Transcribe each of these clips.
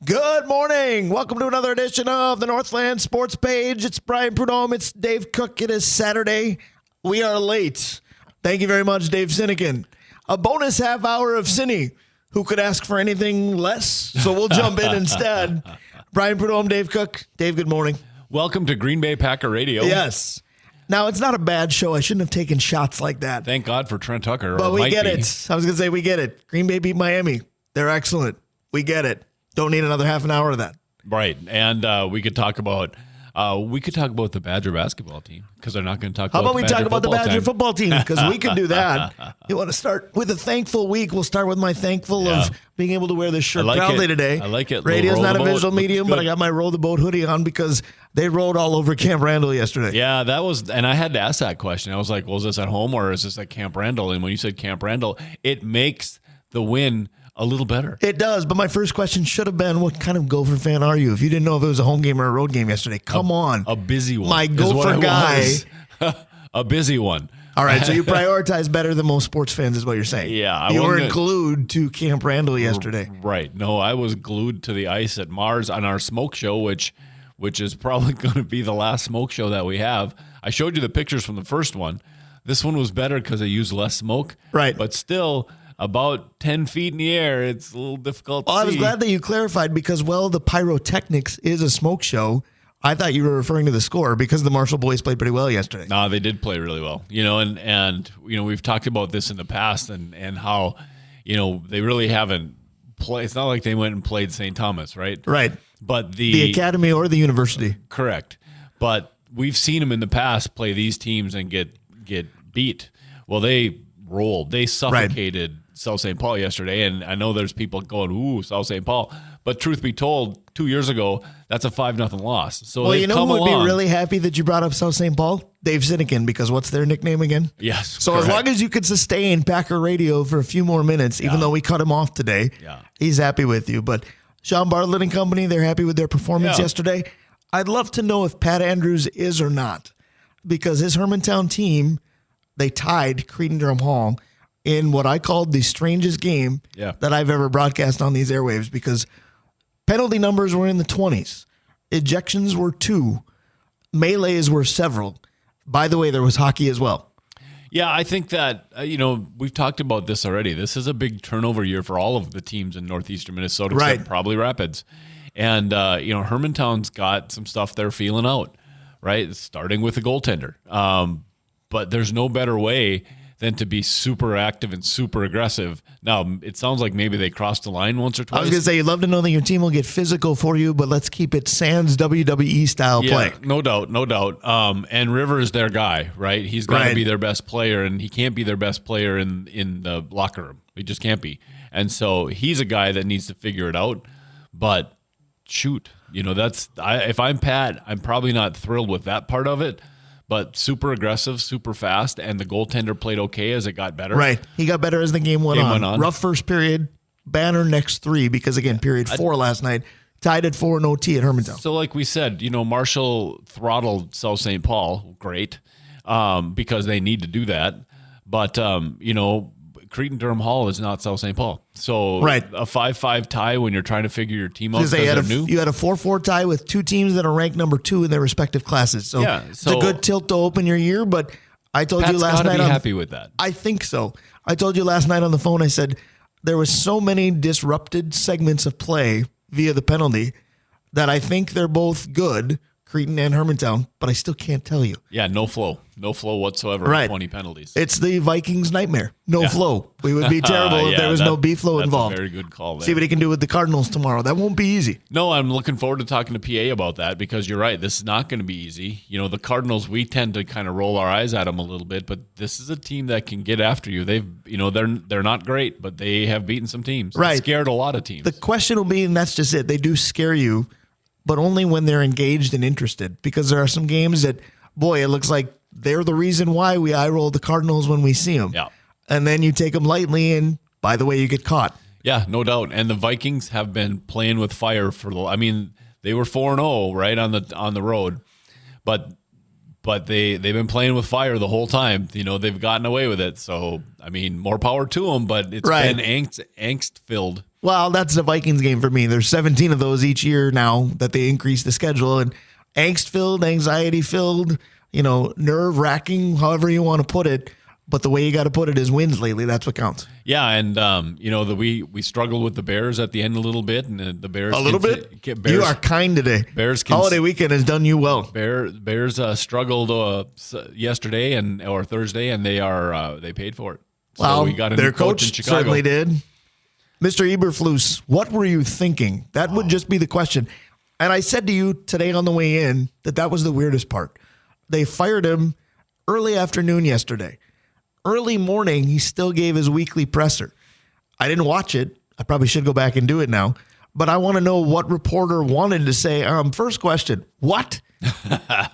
Good morning. Welcome to another edition of the Northland Sports Page. It's Brian Prudhomme. It's Dave Cook. It is Saturday. We are late. Thank you very much, Dave Sinekin. A bonus half hour of Cine. Who could ask for anything less? So we'll jump in instead. Brian Prudhomme, Dave Cook. Dave, good morning. Welcome to Green Bay Packer Radio. Yes. Now, it's not a bad show. I shouldn't have taken shots like that. Thank God for Trent Tucker. But we get it. I was going to say we get it. Green Bay beat Miami. They're excellent. We get it. Don't need another half an hour of that. Right. And we could talk about the Badger basketball team because they're not going to talk about the Badger talk about the Badger team. football team because we can do that. You want to start with a thankful week? We'll start with my thankful of being able to wear this shirt proudly today. I like it. Radio's not a visual medium, but I got my Roll the Boat hoodie on because they rolled all over Camp Randall yesterday. Yeah, that was, and I had to ask that question. I was like, well, is this at home or is this at Camp Randall? And when you said Camp Randall, it makes the win a little better. It does, but my first question should have been, what kind of Gopher fan are you? If you didn't know if it was a home game or a road game yesterday, come on. A busy one. My Gopher guy. A busy one. All right, so you prioritize better than most sports fans is what you're saying. Yeah. You weren't glued to Camp Randall yesterday. Right. No, I was glued to the ice at Mars on our smoke show, which is probably going to be the last smoke show that we have. I showed you the pictures from the first one. This one was better because they used less smoke. Right. But still, about 10 feet in the air, it's a little difficult to see. I was glad that you clarified because, the pyrotechnics is a smoke show. I thought you were referring to the score because the Marshall boys played pretty well yesterday. No, they did play really well. And we've talked about this in the past and how, they really haven't played. It's not like they went and played St. Thomas, right? Right. But the academy or the university. Correct. But we've seen them in the past play these teams and get beat. Well, they rolled. They suffocated South St. Paul yesterday, and I know there's people going, ooh, South St. Paul. But truth be told, 2 years ago, that's a 5-0 loss. So you know who would be really happy that you brought up South St. Paul? Dave Sinekin, because what's their nickname again? Yes. So correct. As long as you could sustain Packer Radio for a few more minutes, even though we cut him off today, he's happy with you. But Sean Bartlett and company, they're happy with their performance yesterday. I'd love to know if Pat Andrews is or not, because his Hermantown team, they tied Cretin-Derham Hall in what I called the strangest game that I've ever broadcast on these airwaves, because penalty numbers were in the 20s. Ejections were 2. Melees were several. By the way, there was hockey as well. Yeah, I think that, we've talked about this already. This is a big turnover year for all of the teams in northeastern Minnesota, except probably Rapids. And, Hermantown's got some stuff they're feeling out, right? Starting with the goaltender. But there's no better way than to be super active and super aggressive. Now, it sounds like maybe they crossed the line once or twice. I was going to say, you'd love to know that your team will get physical for you, but let's keep it sans WWE style play. No doubt. And River is their guy, right? He's got to be their best player, and he can't be their best player in the locker room. He just can't be. And so he's a guy that needs to figure it out. But shoot, if I'm Pat, I'm probably not thrilled with that part of it. But super aggressive, super fast, and the goaltender played okay as it got better. Right. He got better as the game went on. Rough first period, banner next 3, because, again, period 4 last night. Tied at 4 in OT at Hermantown. So like we said, Marshall throttled South St. Paul. Great. Because they need to do that. But, Cretin-Derham Hall is not South St. Paul. So a 5-5 tie when you're trying to figure your team out because they're new. You had a 4-4 tie with 2 teams that are ranked number 2 in their respective classes. So, it's a good tilt to open your year, but I told you last night. Be happy with that. I think so. I told you last night on the phone, I said there was so many disrupted segments of play via the penalty that I think they're both good, Cretin and Hermantown, but I still can't tell you. Yeah, no flow. No flow whatsoever. Right. 20 penalties. It's the Vikings' nightmare. No flow. We would be terrible if there was no B-flow involved. That's a very good call there. See what he can do with the Cardinals tomorrow. That won't be easy. No, I'm looking forward to talking to PA about that because you're right. This is not going to be easy. The Cardinals, we tend to kind of roll our eyes at them a little bit, but this is a team that can get after you. They're not great, but they have beaten some teams. Right. Scared a lot of teams. The question will be, and that's just it, they do scare you, but only when they're engaged and interested, because there are some games that, boy, it looks like they're the reason why we eye roll the Cardinals when we see them. Yeah. And then you take them lightly, and by the way, you get caught. Yeah, no doubt. And the Vikings have been playing with fire they were 4-0, right, on the road. But but they've been playing with fire the whole time. They've gotten away with it. So, I mean, more power to them, but it's been angst-filled. Well, that's the Vikings game for me. There's 17 of those each year now that they increase the schedule, and angst-filled, anxiety-filled, nerve-wracking, however you want to put it. But the way you got to put it is wins lately. That's what counts. Yeah, and we struggled with the Bears at the end a little bit, and the Bears a little bit. Bears, you are kind today. Holiday weekend has done you well. Bears struggled yesterday or Thursday, and they paid for it. So well, we got a their new coach in coach Chicago. Certainly did. Mr. Eberflus, what were you thinking? That would just be the question. And I said to you today on the way in that was the weirdest part. They fired him early afternoon yesterday. Early morning, he still gave his weekly presser. I didn't watch it. I probably should go back and do it now. But I want to know what reporter wanted to say. First question, what?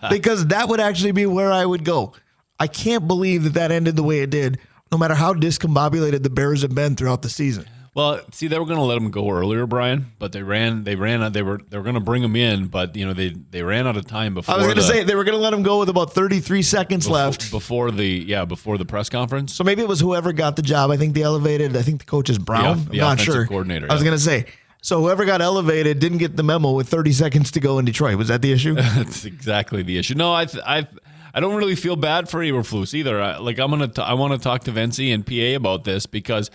Because that would actually be where I would go. I can't believe that ended the way it did, no matter how discombobulated the Bears have been throughout the season. Well, see, they were going to let him go earlier, Brian, but they were going to bring him in, but they ran out of time before. I was going to say they were going to let him go with about 33 seconds left before the press conference. So maybe it was whoever got the job. I think the coach is Brown. I'm not sure. Coordinator. I was going to say. So whoever got elevated didn't get the memo with 30 seconds to go in Detroit. Was that the issue? That's exactly the issue. No, I don't really feel bad for Eberflus either. I want to talk to Vincey and PA about this because.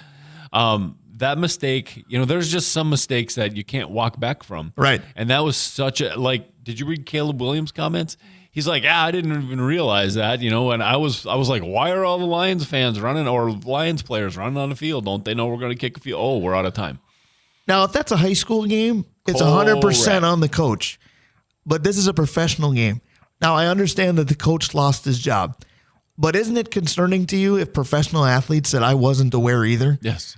That mistake, there's just some mistakes that you can't walk back from. Right. And that was such did you read Caleb Williams' comments? He's like, I didn't even realize that, and I was like, why are all the Lions fans running or Lions players running on the field? Don't they know we're going to kick a field? Oh, we're out of time. Now, if that's a high school game, it's 100% on the coach. But this is a professional game. Now, I understand that the coach lost his job. But isn't it concerning to you if professional athletes said I wasn't aware either? Yes.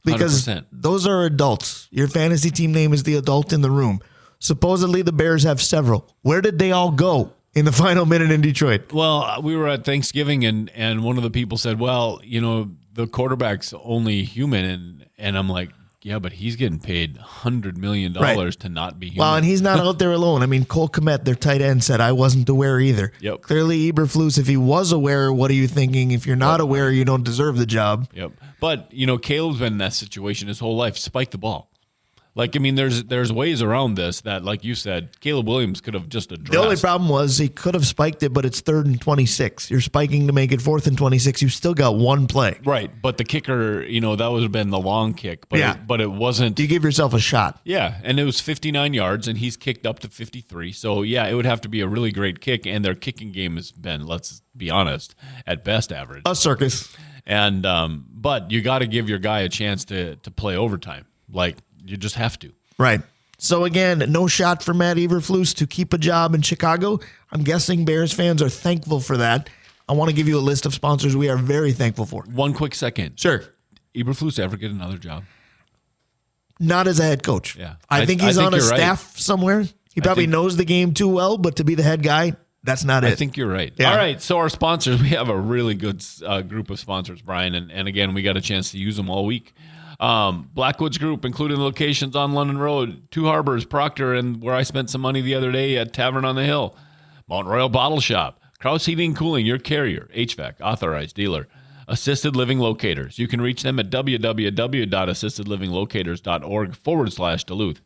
100%. Because those are adults. Your fantasy team name is the adult in the room. Supposedly the Bears have several. Where did they all go in the final minute in Detroit? Well, we were at Thanksgiving and one of the people said, well, the quarterback's only human. And I'm like, yeah, but he's getting paid $100 million to not be human. Well, and he's not out there alone. I mean, Cole Kmet, their tight end, said, I wasn't aware either. Yep. Clearly, Eberflus, if he was aware, what are you thinking? If you're not aware, you don't deserve the job. Yep. But, Caleb's been in that situation his whole life. Spike the ball. There's ways around this that, like you said, Caleb Williams could have just addressed. The only problem was he could have spiked it, but it's 3rd and 26. You're spiking to make it 4th and 26. You still got one play. Right, but the kicker, that would have been the long kick. But but it wasn't. You give yourself a shot. Yeah, and it was 59 yards, and he's kicked up to 53. So, yeah, it would have to be a really great kick, and their kicking game has been, let's be honest, at best average. A circus. And but you got to give your guy a chance to play overtime. You just have to. Right. So, again, no shot for Matt Eberflus to keep a job in Chicago. I'm guessing Bears fans are thankful for that. I want to give you a list of sponsors we are very thankful for. One quick second. Sure. Eberflus ever get another job? Not as a head coach. Yeah. I think he's on a staff somewhere. He probably knows the game too well, but to be the head guy, that's not it. I think you're right. Yeah. All right. So our sponsors, we have a really good group of sponsors, Brian. And again, we got a chance to use them all week. Blackwoods Group, including locations on London Road, Two Harbors, Proctor, and where I spent some money the other day at Tavern on the Hill. Mount Royal Bottle Shop, Krause Heating and Cooling, your carrier, HVAC, authorized dealer. Assisted Living Locators. You can reach them at www.assistedlivinglocators.org/Duluth.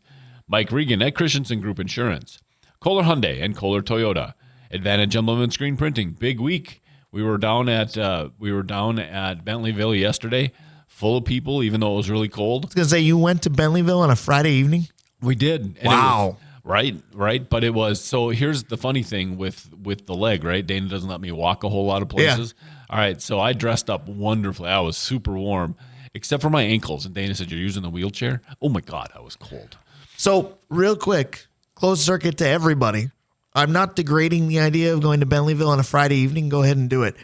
Mike Regan at Christensen Group Insurance. Kohler Hyundai and Kohler Toyota. Advantage Implement Screen Printing. Big week. We were down at Bentleyville yesterday. Full of people, even though it was really cold. I was going to say, you went to Bentleyville on a Friday evening? We did. And wow. Right. But it was, so here's the funny thing with the leg, right? Dana doesn't let me walk a whole lot of places. Yeah. All right, so I dressed up wonderfully. I was super warm, except for my ankles. And Dana said, you're using the wheelchair? Oh, my God, I was cold. So, real quick, closed circuit to everybody. I'm not degrading the idea of going to Bentleyville on a Friday evening. Go ahead and do it.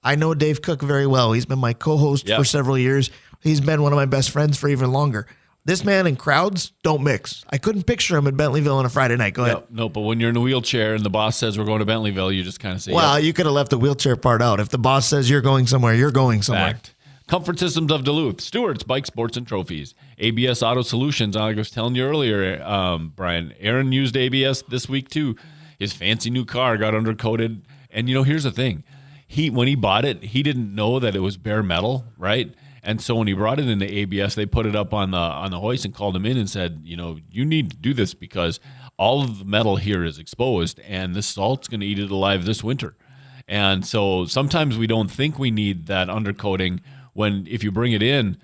I know Dave Cook very well. He's been my co-host for several years. He's been one of my best friends for even longer. This man and crowds don't mix. I couldn't picture him at Bentleyville on a Friday night. Go ahead. No, but when you're in a wheelchair and the boss says we're going to Bentleyville, you just kind of say, well, you could have left the wheelchair part out. If the boss says you're going somewhere, you're going somewhere. Fact. Comfort Systems of Duluth, Stewart's Bike Sports and Trophies, ABS Auto Solutions. I was telling you earlier, Brian, Aaron used ABS this week too. His fancy new car got undercoated, And here's the thing. When he bought it, he didn't know that it was bare metal, right? And so when he brought it into ABS, they put it up on the hoist and called him in and said, you need to do this because all of the metal here is exposed and this salt's going to eat it alive this winter. And so sometimes we don't think we need that undercoating when if you bring it in,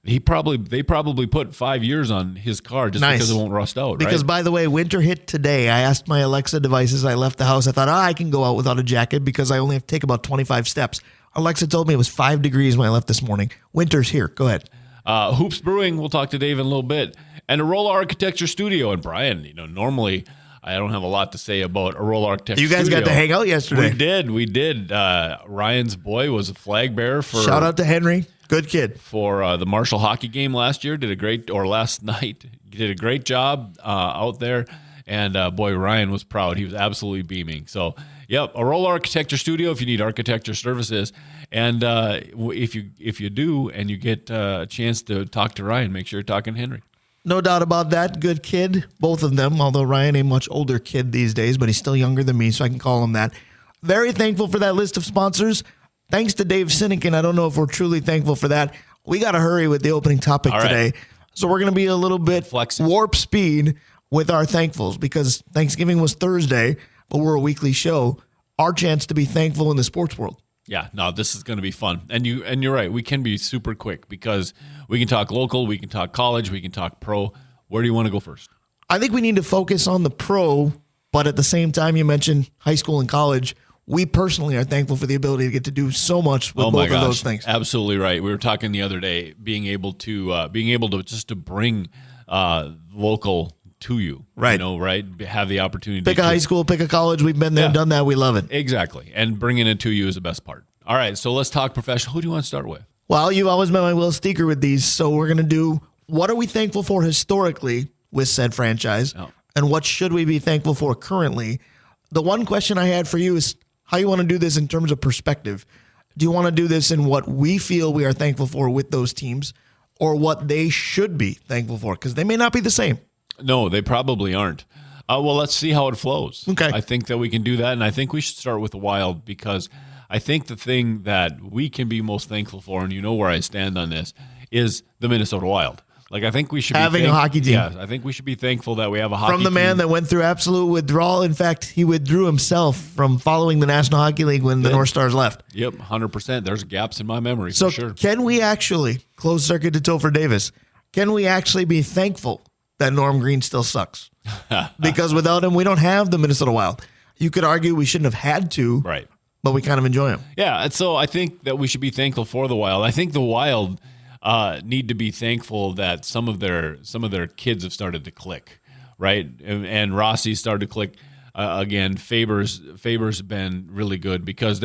they probably put 5 years on his car just because it won't rust out. Because, right? by the way, winter hit today. I asked my Alexa devices. I left the house. I thought, I can go out without a jacket because I only have to take about 25 steps. Alexa told me it was 5 degrees when I left this morning. Winter's here. Go ahead. Hoops Brewing. We'll talk to Dave in a little bit. And Arola Architecture Studio. And Brian, normally I don't have a lot to say about Arola Architecture Studio. You guys got to hang out yesterday. We did. Ryan's boy was a flag bearer for. Shout out to Henry. Good kid. For the Marshall hockey game last night. Did a great job out there. And boy, Ryan was proud. He was absolutely beaming. So, yep, Arola Architecture Studio if you need architecture services. And if you do and you get a chance to talk to Ryan, make sure you're talking to Henry. No doubt about that. Good kid, both of them, although Ryan a much older kid these days, but he's still younger than me, so I can call him that. Very thankful for that list of sponsors. Thanks to Dave Sinekin. I don't know if we're truly thankful for that. We got to hurry with the opening topic today. So we're going to be a little bit warp speed with our thankfuls because Thanksgiving was Thursday, but we're a weekly show. Our chance to be thankful in the sports world. Yeah, no, this is going to be fun. And you're right. We can be super quick because we can talk local, we can talk college, we can talk pro. Where do you want to go first? I think we need to focus on the pro, but at the same time, you mentioned high school and college. We personally are thankful for the ability to get to do so much with both of those things. Absolutely right. We were talking the other day, being able to just to bring local to you, right? Right? Have the opportunity. Pick a high school, pick a college. We've been there, done that. We love it. Exactly, and bringing it to you is the best part. All right, so let's talk professional. Who do you want to start with? Well, you've always been my Will Steeker with these, so we're going to do what are we thankful for historically with said franchise, and what should we be thankful for currently. The one question I had for you is how you want to do this in terms of perspective. Do you want to do this in what we feel we are thankful for with those teams or what they should be thankful for? Because they may not be the same. No, they probably aren't. Well, let's see how it flows. Okay. I think that we can do that, and I think we should start with the Wild because I think the thing that we can be most thankful for, and you know where I stand on this, is the Minnesota Wild. Like, I think we should having a hockey team. Yeah, I think we should be thankful that we have a hockey team. From the man that went through absolute withdrawal. In fact, he withdrew himself from following the National Hockey League when the North Stars left. Yep, 100%. There's gaps in my memory so for sure. Can we actually, close circuit to Topher Davis, can we actually be thankful that Norm Green still sucks? Because without him, we don't have the Minnesota Wild. You could argue we shouldn't have had to. Right. But we kind of enjoy him. Yeah, and so I think that we should be thankful for the Wild. I think the Wild need to be thankful that some of their kids have started to click, right? And Rossi started to click again. Faber's been really good because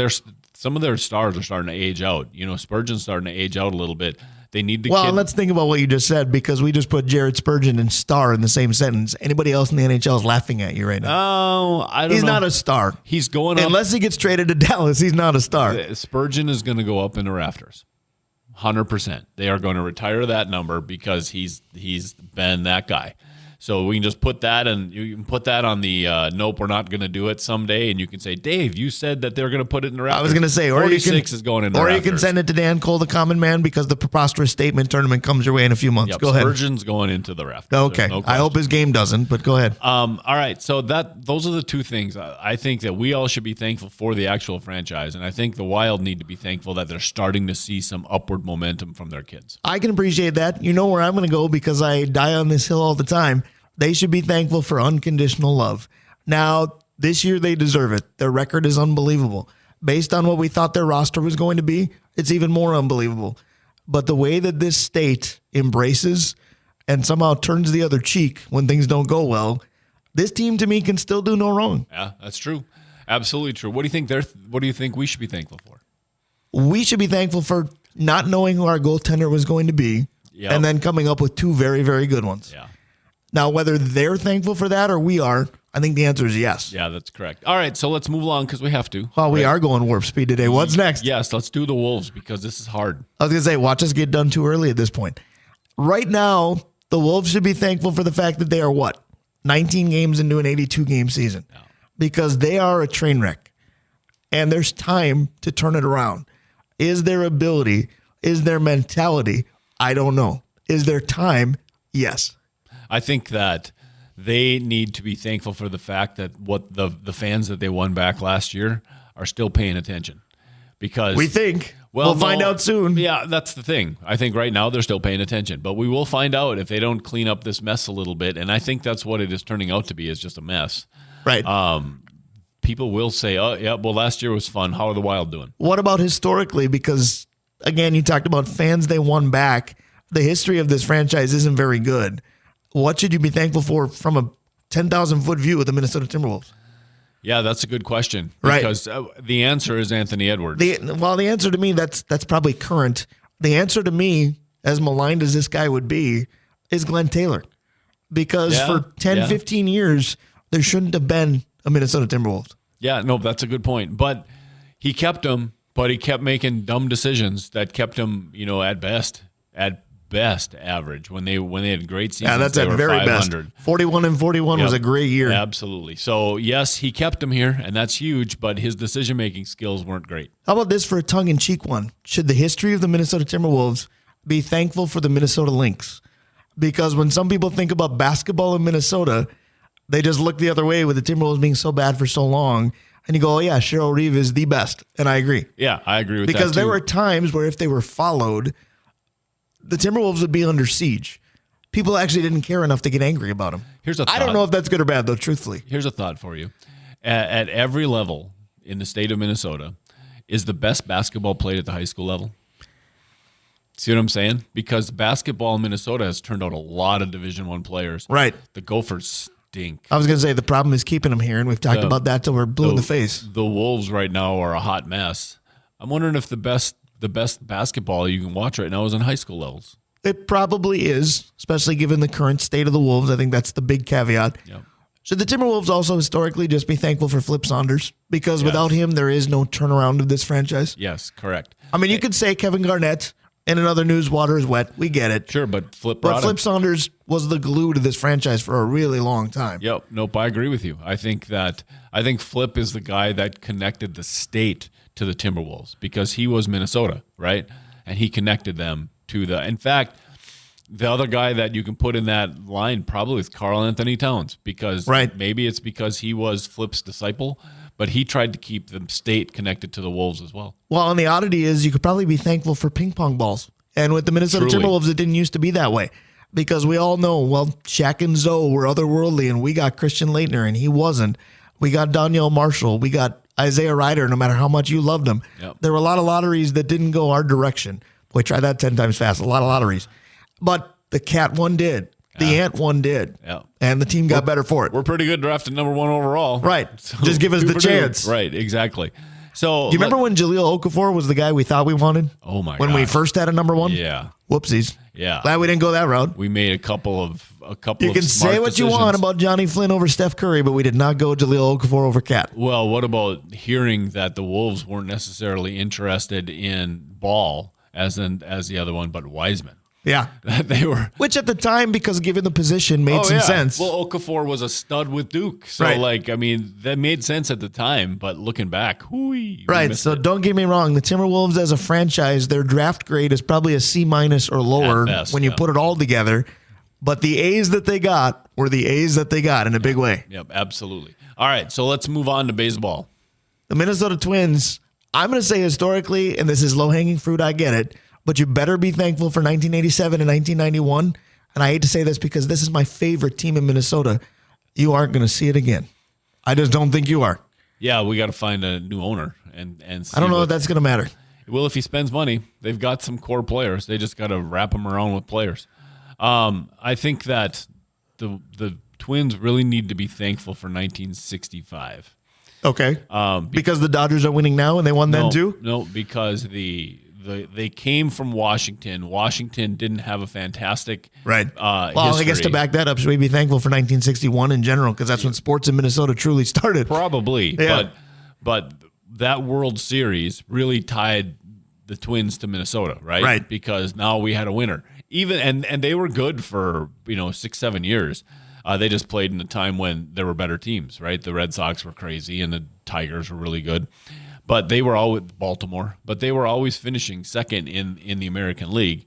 some of their stars are starting to age out. Spurgeon's starting to age out a little bit. They need the Well, let's think about what you just said because we just put Jared Spurgeon and star in the same sentence. Anybody else in the NHL is laughing at you right now. Oh, I don't know. He's not a star. He's going up. Unless he gets traded to Dallas, he's not a star. Spurgeon is going to go up in the rafters. 100%. They are going to retire that number because he's been that guy. So we can just put that, and you can put that on the nope, we're not going to do it someday, and you can say, Dave, you said that they're going to put it in the rafters. I was going to say, 46 is going in the rafters. Or you can send it to Dan Cole, the common man, because the preposterous statement tournament comes your way in a few months. Yep, go ahead. Spurgeon's going into the rafters. Okay. No, I hope his game doesn't, but go ahead. All right. So those are the two things. I think that we all should be thankful for the actual franchise, and I think the Wild need to be thankful that they're starting to see some upward momentum from their kids. I can appreciate that. You know where I'm going to go because I die on this hill all the time. They should be thankful for unconditional love. Now, this year they deserve it. Their record is unbelievable. Based on what we thought their roster was going to be, it's even more unbelievable. But the way that this state embraces and somehow turns the other cheek when things don't go well, this team to me can still do no wrong. Yeah, that's true. Absolutely true. What do you think we should be thankful for? We should be thankful for not knowing who our goaltender was going to be and then coming up with two very, very good ones. Yeah. Now, whether they're thankful for that or we are, I think the answer is yes. Yeah, that's correct. All right, so let's move along because we have to. Well, we are going warp speed today. What's next? Yes, let's do the Wolves because this is hard. I was going to say, watch us get done too early at this point. Right now, the Wolves should be thankful for the fact that they are 19 games into an 82-game season because they are a train wreck. and there's time to turn it around. Is there ability? Is there mentality? I don't know. Is there time? Yes. I think that they need to be thankful for the fact that what the fans that they won back last year are still paying attention. Because we think we'll find out soon. Yeah, that's the thing. I think right now they're still paying attention, but we will find out if they don't clean up this mess a little bit. And I think that's what it is turning out to be, is just a mess. Right. People will say, "Oh, yeah, well, last year was fun. How are the Wild doing?" What about historically? Because again, you talked about fans they won back. The history of this franchise isn't very good. What should you be thankful for from a 10,000-foot view of the Minnesota Timberwolves? Yeah, that's a good question. Right. Because the answer is Anthony Edwards. The answer to me, that's probably current. The answer to me, as maligned as this guy would be, is Glenn Taylor. Because for 10, 15 years, there shouldn't have been a Minnesota Timberwolves. Yeah, no, that's a good point. But he kept him, but he kept making dumb decisions that kept him, at best average when they had great seasons. Yeah, that's at very 500. Best. 41-41 was a great year. Absolutely. So yes, he kept him here, and that's huge. But his decision-making skills weren't great. How about this for a tongue-in-cheek one? Should the history of the Minnesota Timberwolves be thankful for the Minnesota Lynx? Because when some people think about basketball in Minnesota, they just look the other way with the Timberwolves being so bad for so long. And you go, oh, yeah, Cheryl Reeve is the best. And I agree. Yeah, I agree with that, because there were times where if they were followed, the Timberwolves would be under siege. People actually didn't care enough to get angry about them. Here's a thought. I don't know if that's good or bad, though, truthfully. Here's a thought for you. At every level in the state of Minnesota, is the best basketball played at the high school level? See what I'm saying? Because basketball in Minnesota has turned out a lot of Division I players. Right. The Gophers stink. I was going to say the problem is keeping them here, and we've talked about that till we're blue in the face. The Wolves right now are a hot mess. I'm wondering if the best basketball you can watch right now is in high school levels. It probably is, especially given the current state of the Wolves. I think that's the big caveat. Yep. Should the Timberwolves also historically just be thankful for Flip Saunders? Because without him, there is no turnaround of this franchise. Yes, correct. I mean, you could say Kevin Garnett, and in other news, water is wet. We get it. Sure, but Flip Saunders was the glue to this franchise for a really long time. Yep. Nope, I agree with you. I think Flip is the guy that connected the state to the Timberwolves because he was Minnesota, right? And he connected them to in fact, the other guy that you can put in that line probably is Karl Anthony Towns because maybe it's because he was Flip's disciple, but he tried to keep the state connected to the Wolves as well. Well, and the oddity is you could probably be thankful for ping pong balls. And with the Minnesota Timberwolves, it didn't used to be that way because we all know, well, Shaq and Zoe were otherworldly and we got Christian Laettner and he wasn't. We got Danielle Marshall. We got Isaiah Ryder, no matter how much you loved him. Yep. There were a lot of lotteries that didn't go our direction. Boy, try that 10 times fast. A lot of lotteries. But the Cat one did. The Ant one did. Yeah. And the team got better for it. We're pretty good drafted number one overall. Right. So just give us the chance. Right, exactly. So do you remember when Jahlil Okafor was the guy we thought we wanted? Oh, my God. When we first had a number one? Yeah. Whoopsies. Yeah. Glad we didn't go that route. We made a couple of You can say what you want about Johnny Flynn over Steph Curry, but we did not go Jahlil Okafor over Cat. Well, what about hearing that the Wolves weren't necessarily interested in Ball as the other one, but Wiseman? Yeah. They were. Which at the time, because given the position, made some sense. Well, Okafor was a stud with Duke. So, that made sense at the time. But looking back, right. So don't get me wrong. The Timberwolves as a franchise, their draft grade is probably a C- or lower when you put it all together. But the A's that they got were the A's that they got in a big way. Yep, absolutely. All right, so let's move on to baseball. The Minnesota Twins, I'm going to say historically, and this is low-hanging fruit, I get it, but you better be thankful for 1987 and 1991. And I hate to say this because this is my favorite team in Minnesota. You aren't going to see it again. I just don't think you are. Yeah, we got to find a new owner. And see I don't know if that's going to matter. Well, if he spends money, they've got some core players. They just got to wrap them around with players. I think that the Twins really need to be thankful for 1965. Okay. Because the Dodgers are winning now and they won then too? No, because they came from Washington. Washington didn't have a fantastic well, history. I guess to back that up, should we be thankful for 1961 in general? Because that's when sports in Minnesota truly started. Probably. Yeah. But that World Series really tied the Twins to Minnesota, right? Right. Because now we had a winner. And they were good for 6-7 years. They just played in a time when there were better teams, right? The Red Sox were crazy and the Tigers were really good. but they were always Baltimore, but they were always finishing second in the American League,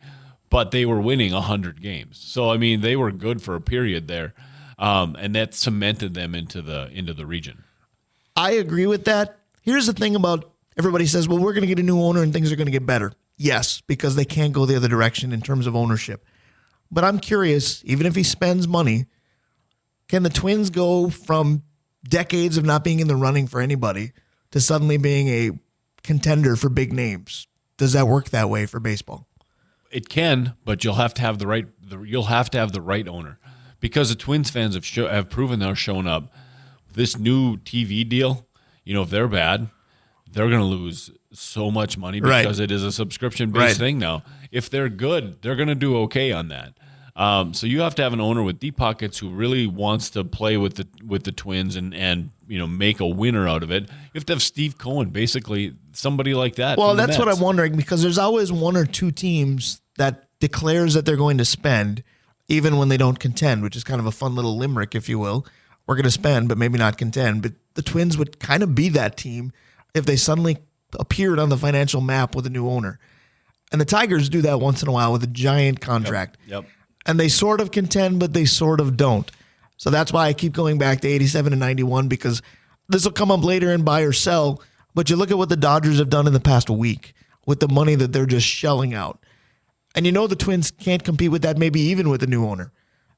but they were winning 100 games. So I mean, they were good for a period there, and that cemented them into the region. I agree with that. Here's the thing about everybody says, well, we're going to get a new owner and things are going to get better. Yes, because they can't go the other direction in terms of ownership. But I'm curious, even if he spends money, can the Twins go from decades of not being in the running for anybody to suddenly being a contender for big names? Does that work that way for baseball? It can, but you'll have to have the right owner, because the Twins fans have proven they're showing up. This new TV deal, if they're bad, they're going to lose so much money because it is a subscription-based thing now. If they're good, they're going to do okay on that. So you have to have an owner with deep pockets who really wants to play with the Twins and make a winner out of it. You have to have Steve Cohen, basically somebody like that. Well, that's what I'm wondering, because there's always one or two teams that declares that they're going to spend even when they don't contend, which is kind of a fun little limerick, if you will. We're going to spend, but maybe not contend. But the Twins would kind of be that team if they suddenly appeared on the financial map with a new owner. And the Tigers do that once in a while with a giant contract. Yep. And they sort of contend, but they sort of don't. So that's why I keep going back to 87 and 91, because this will come up later in buy or sell. But you look at what the Dodgers have done in the past week with the money that they're just shelling out. And the Twins can't compete with that, maybe even with a new owner.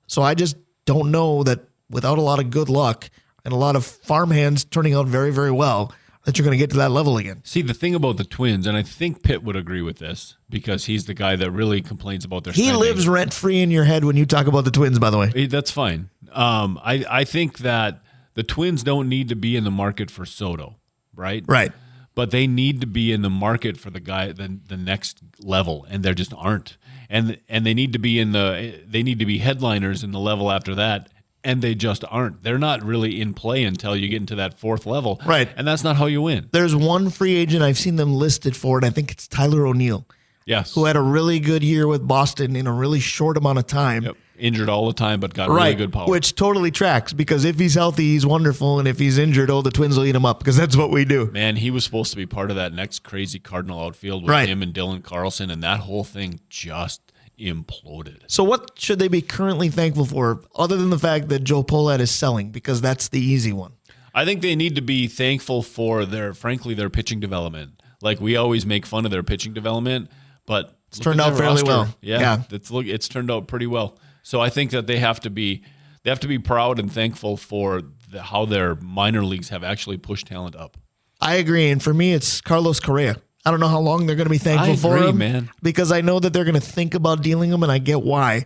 So I just don't know that without a lot of good luck and a lot of farmhands turning out very, very well, that you're going to get to that level again. See, the thing about the Twins, and I think Pitt would agree with this because he's the guy that really complains about their spending. He lives rent-free in your head when you talk about the Twins, by the way. That's fine. I think that the Twins don't need to be in the market for Soto, right? Right. But they need to be in the market for the guy, the next level, and they just aren't. And they need to be headliners in the level after that. And they just aren't. They're not really in play until you get into that fourth level. Right. And that's not how you win. There's one free agent I've seen them listed for, and I think it's Tyler O'Neill. Yes. Who had a really good year with Boston in a really short amount of time. Yep. Injured all the time, but got really good power. Which totally tracks, because if he's healthy, he's wonderful. And if he's injured, the Twins will eat him up, because that's what we do. Man, he was supposed to be part of that next crazy Cardinal outfield with him and Dylan Carlson, and that whole thing just imploded. So what should they be currently thankful for, other than the fact that Joe Polat is selling, because that's the easy one? I think they need to be thankful for their pitching development. Like, we always make fun of their pitching development, but it's turned out fairly well. Yeah. It's turned out pretty well. So I think that they have to be proud and thankful for how their minor leagues have actually pushed talent up. I agree, and for me, it's Carlos Correa. I don't know how long they're going to be thankful for him, man, because I know that they're going to think about dealing him, and I get why.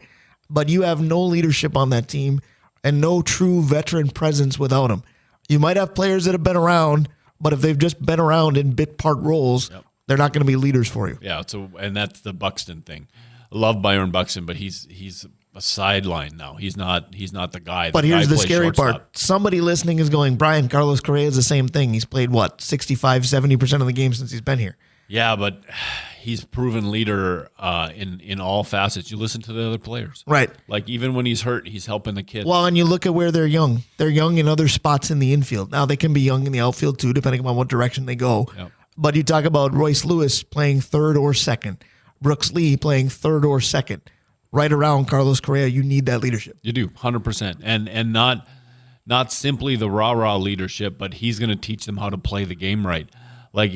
But you have no leadership on that team and no true veteran presence without him. You might have players that have been around, but if they've just been around in bit part roles, they're not going to be leaders for you. Yeah, and that's the Buxton thing. I love Byron Buxton, but he's a sideline now. He's not the guy. But here's the scary part. Somebody listening is going, Brian, Carlos Correa is the same thing. He's played, 65-70% of the games since he's been here. Yeah, but he's proven leader in all facets. You listen to the other players. Right. Like, even when he's hurt, he's helping the kids. Well, and you look at where they're young. They're young in other spots in the infield. Now, they can be young in the outfield, too, depending on what direction they go. Yep. But you talk about Royce Lewis playing third or second. Brooks Lee playing third or second. Right around Carlos Correa, you need that leadership. You do, 100%. And not simply the rah-rah leadership, but he's going to teach them how to play the game right. Like,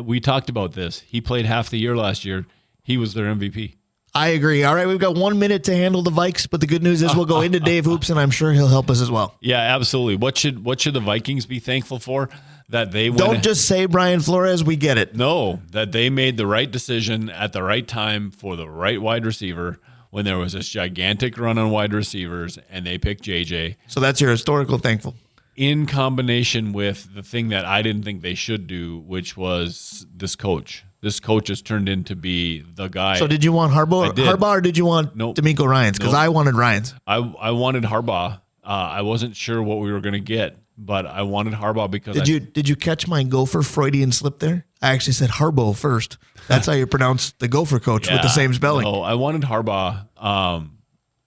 we talked about this. He played half the year last year. He was their MVP. I agree. All right, we've got 1 minute to handle the Vikes, but the good news is we'll go into Dave Hoops, and I'm sure he'll help us as well. Yeah, absolutely. What should the Vikings be thankful for? That they don't just say Brian Flores. We get it. No, that they made the right decision at the right time for the right wide receiver when there was this gigantic run on wide receivers, and they picked JJ. So that's your historical thankful. In combination with the thing that I didn't think they should do, which was this coach. This coach has turned into be the guy. So did you want Harbaugh or did you want D'Amico Ryans? Because I wanted Ryans. I wanted Harbaugh. I wasn't sure what we were going to get, but I wanted Harbaugh because Did you catch my Gopher Freudian slip there? I actually said Harbaugh first. That's how you pronounce the Gopher coach with the same spelling. No, I wanted Harbaugh,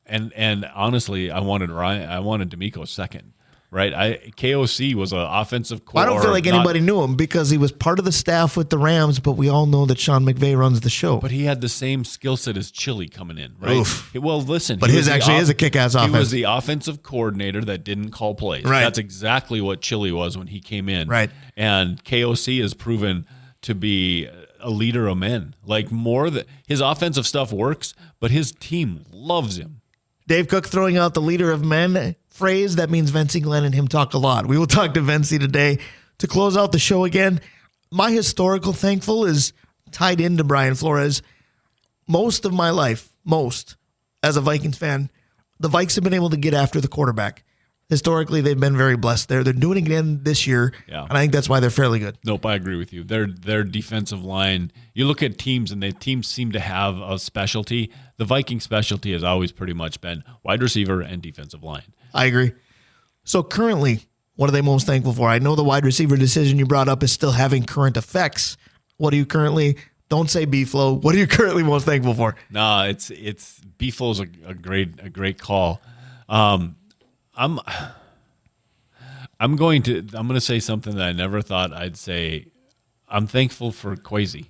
and honestly, I wanted D'Amico second. right? KOC was an offensive core. I don't feel like anybody knew him because he was part of the staff with the Rams, but we all know that Sean McVay runs the show. But he had the same skill set as Chili coming in, right? Oof. Well, listen. But his actually is a kick-ass offense. He was the offensive coordinator that didn't call plays. Right. That's exactly what Chili was when he came in. Right. And KOC has proven to be a leader of men. Like his offensive stuff works, but his team loves him. Dave Cook throwing out the leader of men phrase. That means Vency Glenn and him talk a lot. We will talk to Vency today to close out the show again. My historical thankful is tied into Brian Flores. Most of my life, as a Vikings fan, the Vikes have been able to get after the quarterback. Historically, they've been very blessed there. They're doing it again this year, and I think that's why they're fairly good. Nope, I agree with you. Their defensive line, you look at teams, and the teams seem to have a specialty. The Viking specialty has always pretty much been wide receiver and defensive line. I agree. So currently, what are they most thankful for? I know the wide receiver decision you brought up is still having current effects. What are you currently, don't say B-Flow, what are you currently most thankful for? No, it's B-Flow's a great call. I'm going to say something that I never thought I'd say. I'm thankful for Kwesi.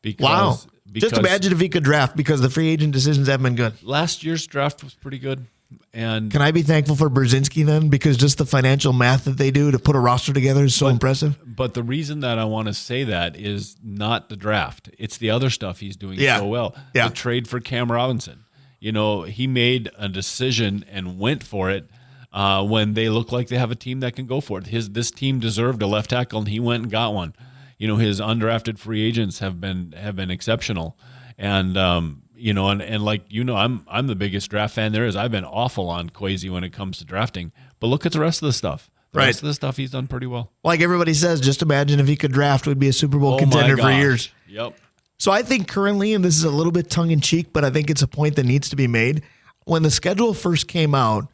Because just imagine if he could draft because the free agent decisions have been good. Last year's draft was pretty good. And can I be thankful for Brzezinski then? Because just the financial math that they do to put a roster together is so impressive. But the reason that I want to say that is not the draft. It's the other stuff he's doing so well. Yeah. The trade for Cam Robinson. He made a decision and went for it. When they look like they have a team that can go for it. This team deserved a left tackle, and he went and got one. His undrafted free agents have been exceptional, and I'm the biggest draft fan there is. I've been awful on Kwesi when it comes to drafting, but look at the rest of the stuff. The rest of the stuff he's done pretty well. Like everybody says, just imagine if he could draft, would be a Super Bowl contender for years. Yep. So I think currently, and this is a little bit tongue in cheek, but I think it's a point that needs to be made. When the schedule first came out,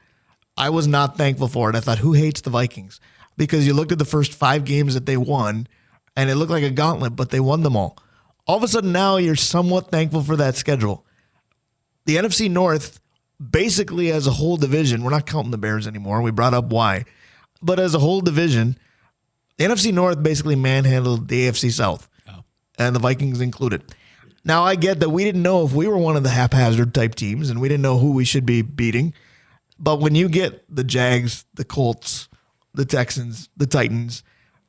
I was not thankful for it. I thought, who hates the Vikings? Because you looked at the first 5 games that they won, and it looked like a gauntlet, but they won them all. All of a sudden now you're somewhat thankful for that schedule. The NFC North, basically as a whole division, we're not counting the Bears anymore. We brought up why. But as a whole division, the NFC North basically manhandled the AFC South, and the Vikings included. Now, I get that we didn't know if we were one of the haphazard type teams, and we didn't know who we should be beating. But when you get the Jags, the Colts, the Texans, the Titans,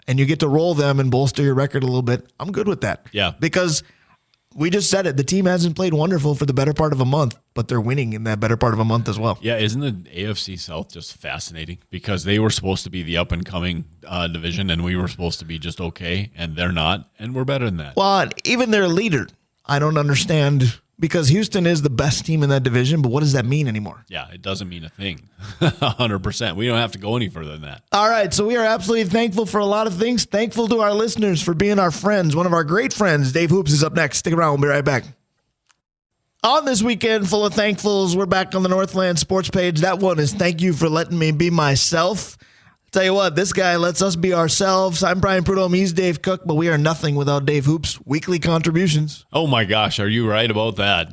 and you get to roll them and bolster your record a little bit, I'm good with that. Yeah. Because we just said it. The team hasn't played wonderful for the better part of a month, but they're winning in that better part of a month as well. Yeah, isn't the AFC South just fascinating? Because they were supposed to be the up-and-coming division, and we were supposed to be just okay, and they're not, and we're better than that. Well, even their leader, I don't understand. Because Houston is the best team in that division, but what does that mean anymore? Yeah, it doesn't mean a thing. 100%. We don't have to go any further than that. All right, so we are absolutely thankful for a lot of things. Thankful to our listeners for being our friends. One of our great friends, Dave Hoops, is up next. Stick around. We'll be right back. On this weekend full of thankfuls, we're back on the Northland Sports page. That one is thank you for letting me be myself. Tell you what, this guy lets us be ourselves. I'm Brian Prudhomme. He's Dave Cook, but we are nothing without Dave Hoop's weekly contributions. Oh, my gosh. Are you right about that?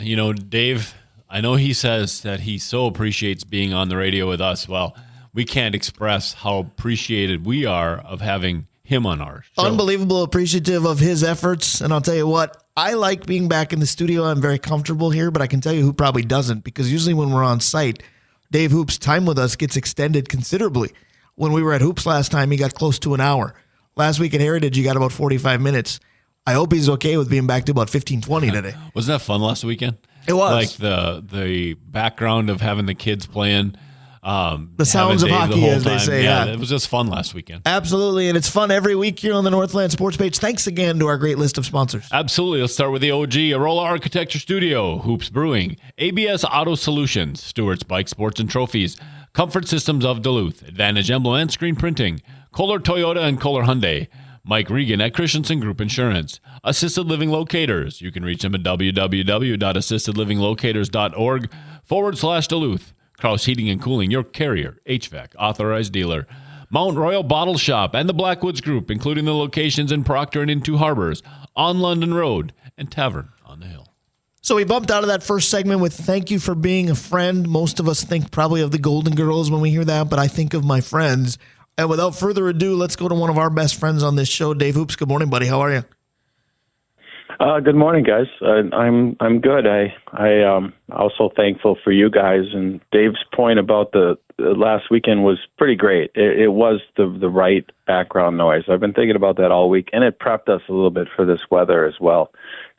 Dave, I know he says that he so appreciates being on the radio with us. Well, we can't express how appreciated we are of having him on our show. Unbelievable appreciative of his efforts. And I'll tell you what, I like being back in the studio. I'm very comfortable here, but I can tell you who probably doesn't, because usually when we're on site, Dave Hoop's time with us gets extended considerably. When we were at Hoops last time, he got close to an hour. Last week at Heritage, he got about 45 minutes. I hope he's okay with being back to about 15, 20 today. Wasn't that fun last weekend? It was. Like the background of having the kids playing. The sounds of hockey, as they say. Yeah, it was just fun last weekend. Absolutely, and it's fun every week here on the Northland Sports page. Thanks again to our great list of sponsors. Absolutely. Let's start with the OG, Arola Architecture Studio, Hoops Brewing, ABS Auto Solutions, Stewart's Bike Sports and Trophies, Comfort Systems of Duluth, Advantage Emblem and Screen Printing, Kohler Toyota and Kohler Hyundai, Mike Regan at Christensen Group Insurance, Assisted Living Locators. You can reach them at www.assistedlivinglocators.org/Duluth. Kraus Heating and Cooling, your carrier, HVAC, authorized dealer. Mount Royal Bottle Shop and the Blackwoods Group, including the locations in Proctor and in Two Harbors, on London Road, and Tavern on the Hill. So we bumped out of that first segment with thank you for being a friend. Most of us think probably of the Golden Girls when we hear that, but I think of my friends. And without further ado, let's go to one of our best friends on this show, Dave Hoops. Good morning, buddy. How are you? Good morning, guys. I'm good. I'm also thankful for you guys. And Dave's point about the last weekend was pretty great. It was the right background noise. I've been thinking about that all week, and it prepped us a little bit for this weather as well.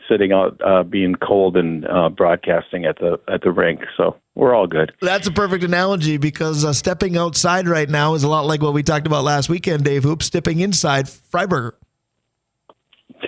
Sitting out, being cold and broadcasting at the rink. So we're all good. That's a perfect analogy because stepping outside right now is a lot like what we talked about last weekend, Dave Hoops, stepping inside Freiburger.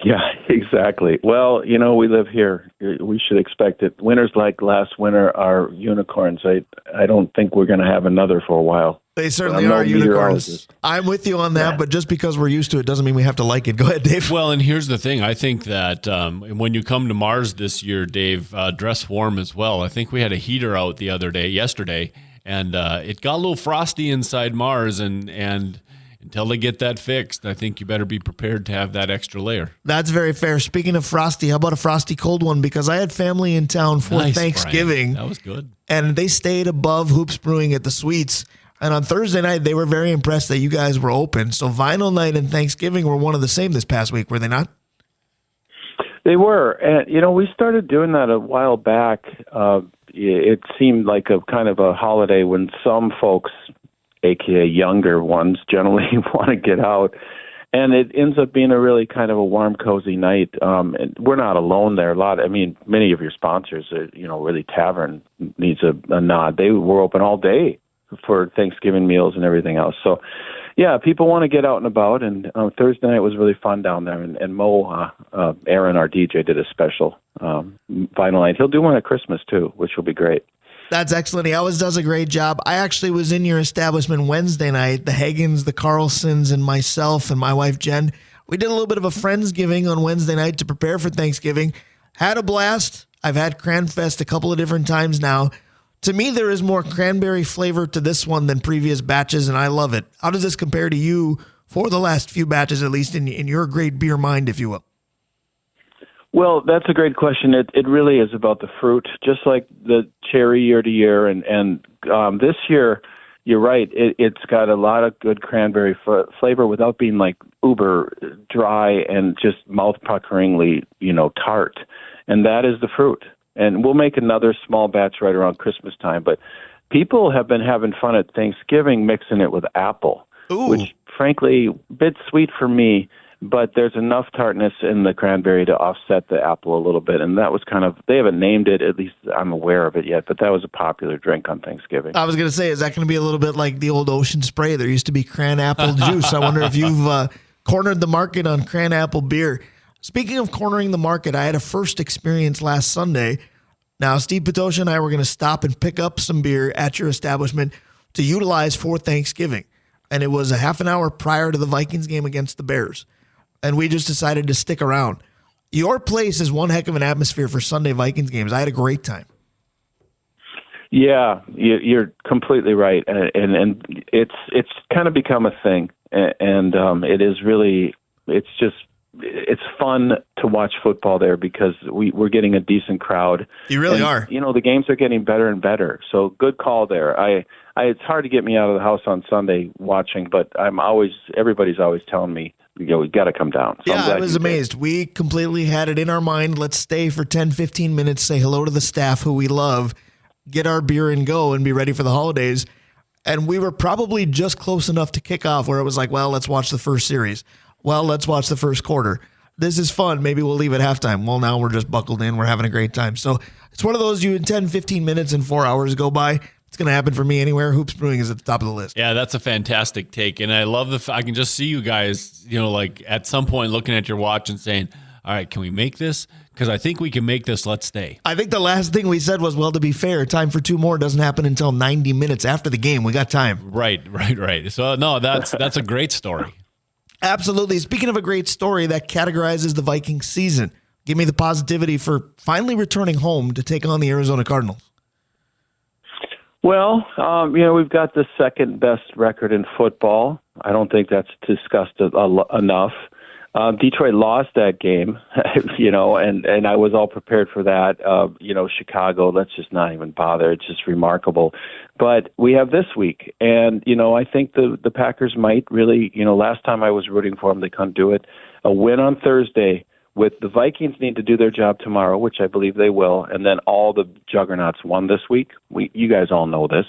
Yeah, exactly. Well, we live here. We should expect it. Winters like last winter are unicorns. I don't think we're going to have another for a while. They certainly are unicorns. I'm with you on that, but just because we're used to it doesn't mean we have to like it. Go ahead, Dave. Well, and here's the thing. I think that when you come to Mars this year, Dave, dress warm as well. I think we had a heater out yesterday, and it got a little frosty inside Mars, and until they get that fixed, I think you better be prepared to have that extra layer. That's very fair. Speaking of frosty, how about a frosty cold one? Because I had family in town for Thanksgiving. Brian. That was good. And they stayed above Hoops Brewing at the Suites. And on Thursday night, they were very impressed that you guys were open. So Vinyl Night and Thanksgiving were one of the same this past week, were they not? They were. And, we started doing that a while back. It seemed like a kind of a holiday when some folks, a.k.a. younger ones, generally want to get out. And it ends up being a really kind of a warm, cozy night. And we're not alone there. Many of your sponsors, really Tavern needs a nod. They were open all day for Thanksgiving meals and everything else. So, yeah, people want to get out and about. And Thursday night was really fun down there. And Mo, Aaron, our DJ, did a special Vinyl Night. He'll do one at Christmas, too, which will be great. That's excellent. He always does a great job. I actually was in your establishment Wednesday night. The Hagans, the Carlsons, and myself and my wife, Jen. We did a little bit of a Friendsgiving on Wednesday night to prepare for Thanksgiving. Had a blast. I've had Cranfest a couple of different times now. To me, there is more cranberry flavor to this one than previous batches, and I love it. How does this compare to you for the last few batches, at least in your great beer mind, if you will? Well, that's a great question. It really is about the fruit, just like the cherry year to year. And this year, you're right, it's got a lot of good cranberry flavor without being like uber dry and just mouth-puckeringly, tart. And that is the fruit. And we'll make another small batch right around Christmas time. But people have been having fun at Thanksgiving mixing it with apple, which, frankly, a bit sweet for me. But there's enough tartness in the cranberry to offset the apple a little bit. And that was they haven't named it, at least I'm aware of it yet, but that was a popular drink on Thanksgiving. I was going to say, is that going to be a little bit like the old Ocean Spray? There used to be cran apple juice. I wonder if you've cornered the market on cran apple beer. Speaking of cornering the market, I had a first experience last Sunday. Now, Steve Patosha and I were going to stop and pick up some beer at your establishment to utilize for Thanksgiving. And it was a half an hour prior to the Vikings game against the Bears. And we just decided to stick around. Your place is one heck of an atmosphere for Sunday Vikings games. I had a great time. Yeah, you're completely right, and it's kind of become a thing, and it is really it's fun to watch football there because we're getting a decent crowd. You really are. The games are getting better and better. So good call there. It's hard to get me out of the house on Sunday watching, but everybody's always telling me, we got to come down. So I was amazed. We completely had it in our mind. Let's stay for 10, 15 minutes, say hello to the staff who we love, get our beer and go and be ready for the holidays. And we were probably just close enough to kick off where it was like, well, let's watch the first series. Well, let's watch the first quarter. This is fun. Maybe we'll leave at halftime. Well, now we're just buckled in. We're having a great time. So it's one of those in 10, 15 minutes and 4 hours go by. It's going to happen for me anywhere. Hoops Brewing is at the top of the list. Yeah, that's a fantastic take. And I love I can just see you guys, like at some point looking at your watch and saying, all right, can we make this? Because I think we can make this. Let's stay. I think the last thing we said was, well, to be fair, time for two more doesn't happen until 90 minutes after the game. We got time. Right. So, no, that's a great story. Absolutely. Speaking of a great story that categorizes the Vikings season, give me the positivity for finally returning home to take on the Arizona Cardinals. Well, we've got the second best record in football. I don't think that's discussed enough. Detroit lost that game, and I was all prepared for that. Chicago, let's just not even bother. It's just remarkable. But we have this week, and, I think the Packers might really, last time I was rooting for them, they couldn't do it. A win on Thursday with the Vikings need to do their job tomorrow, which I believe they will, and then all the juggernauts won this week. You guys all know this.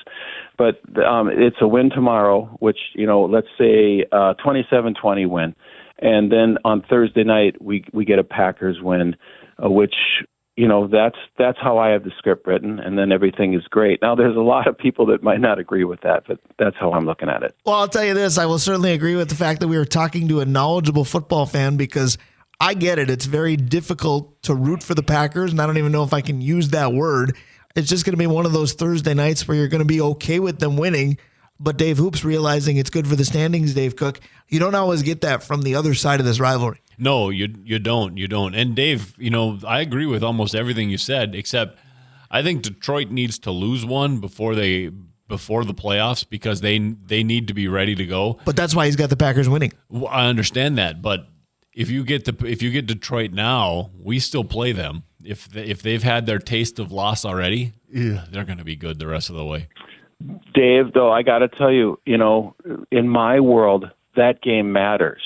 But it's a win tomorrow, which, let's say 27-20 win. And then on Thursday night, we get a Packers win, which, that's how I have the script written, and then everything is great. Now, there's a lot of people that might not agree with that, but that's how I'm looking at it. Well, I'll tell you this. I will certainly agree with the fact that we were talking to a knowledgeable football fan, because I get it. It's very difficult to root for the Packers, and I don't even know if I can use that word. It's just going to be one of those Thursday nights where you're going to be okay with them winning, but Dave Hoops realizing it's good for the standings, Dave Cook. You don't always get that from the other side of this rivalry. No, you don't. And Dave, I agree with almost everything you said, except I think Detroit needs to lose one before the playoffs, because they need to be ready to go. But that's why he's got the Packers winning. Well, I understand that, but if you get Detroit now, we still play them. If they've had their taste of loss already, they're going to be good the rest of the way. Dave, though, I got to tell you, in my world, that game matters.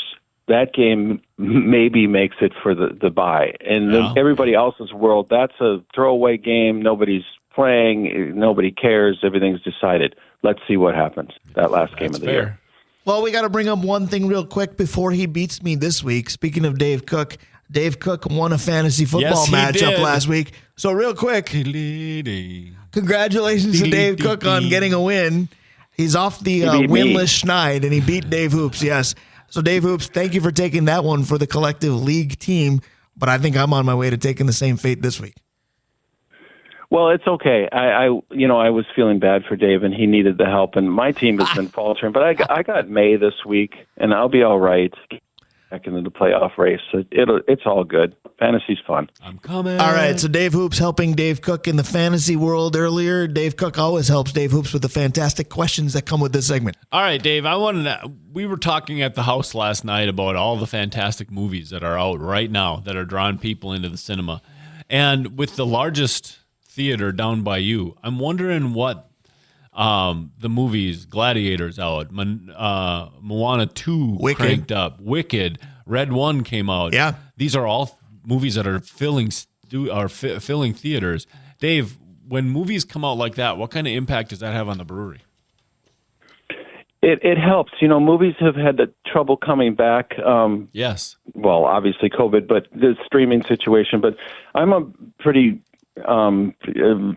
That game maybe makes it for the bye. In everybody else's world, that's a throwaway game. Nobody's playing. Nobody cares. Everything's decided. Let's see what happens that last game of the year. Well, we got to bring up one thing real quick before he beats me this week. Speaking of Dave Cook won a fantasy football matchup last week. So real quick, congratulations to Dave Cook on getting a win. He's off the winless schneid, and he beat Dave Hoops, yes. So Dave Hoops, thank you for taking that one for the collective league team, but I think I'm on my way to taking the same fate this week. Well, it's okay. I was feeling bad for Dave, and he needed the help, and my team has been faltering. But I got May this week, and I'll be all right back into the playoff race. So it's all good. Fantasy's fun. I'm coming. All right, so Dave Hoops helping Dave Cook in the fantasy world earlier. Dave Cook always helps Dave Hoops with the fantastic questions that come with this segment. All right, Dave, we were talking at the house last night about all the fantastic movies that are out right now that are drawing people into the cinema. And with the largest theater down by you, I'm wondering what the movies, Gladiator's out, Moana 2 cranked up, Wicked, Red 1 came out. Yeah. These are all movies that are filling theaters. Dave, when movies come out like that, what kind of impact does that have on the brewery? It helps. Movies have had the trouble coming back. Yes. Well, obviously COVID, but the streaming situation. But I'm a pretty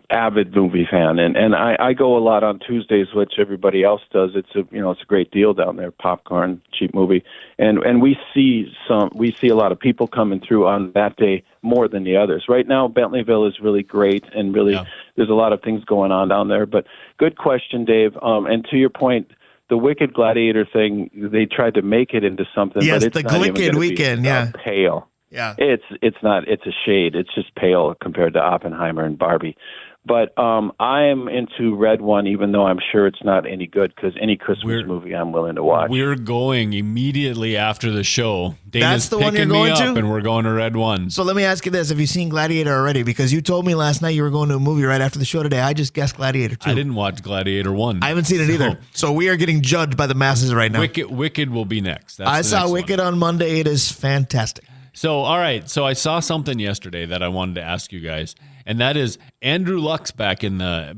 avid movie fan, and I go a lot on Tuesdays, which everybody else does. It's a great deal down there. Popcorn, cheap movie, and we see a lot of people coming through on that day more than the others. Right now, Bentleyville is really great, and really there's a lot of things going on down there. But good question, Dave. And to your point, the Wicked Gladiator thing, they tried to make it into something. Yes, but it's the not even Glicked weekend, pale. Yeah, it's not. It's a shade. It's just pale compared to Oppenheimer and Barbie. But I am into Red 1, even though I'm sure it's not any good, because any Christmas movie I'm willing to watch. We're going immediately after the show. That's Dana's the one you're picking going me to? up, and we're going to Red 1. So let me ask you this. Have you seen Gladiator already? Because you told me last night you were going to a movie right after the show today. I just guessed Gladiator 2. I didn't watch Gladiator 1. I haven't seen it either. So we are getting judged by the masses right now. Wicked will be next. I saw Wicked on Monday. It is fantastic. So, all right. So I saw something yesterday that I wanted to ask you guys, and that is Andrew Luck's back in the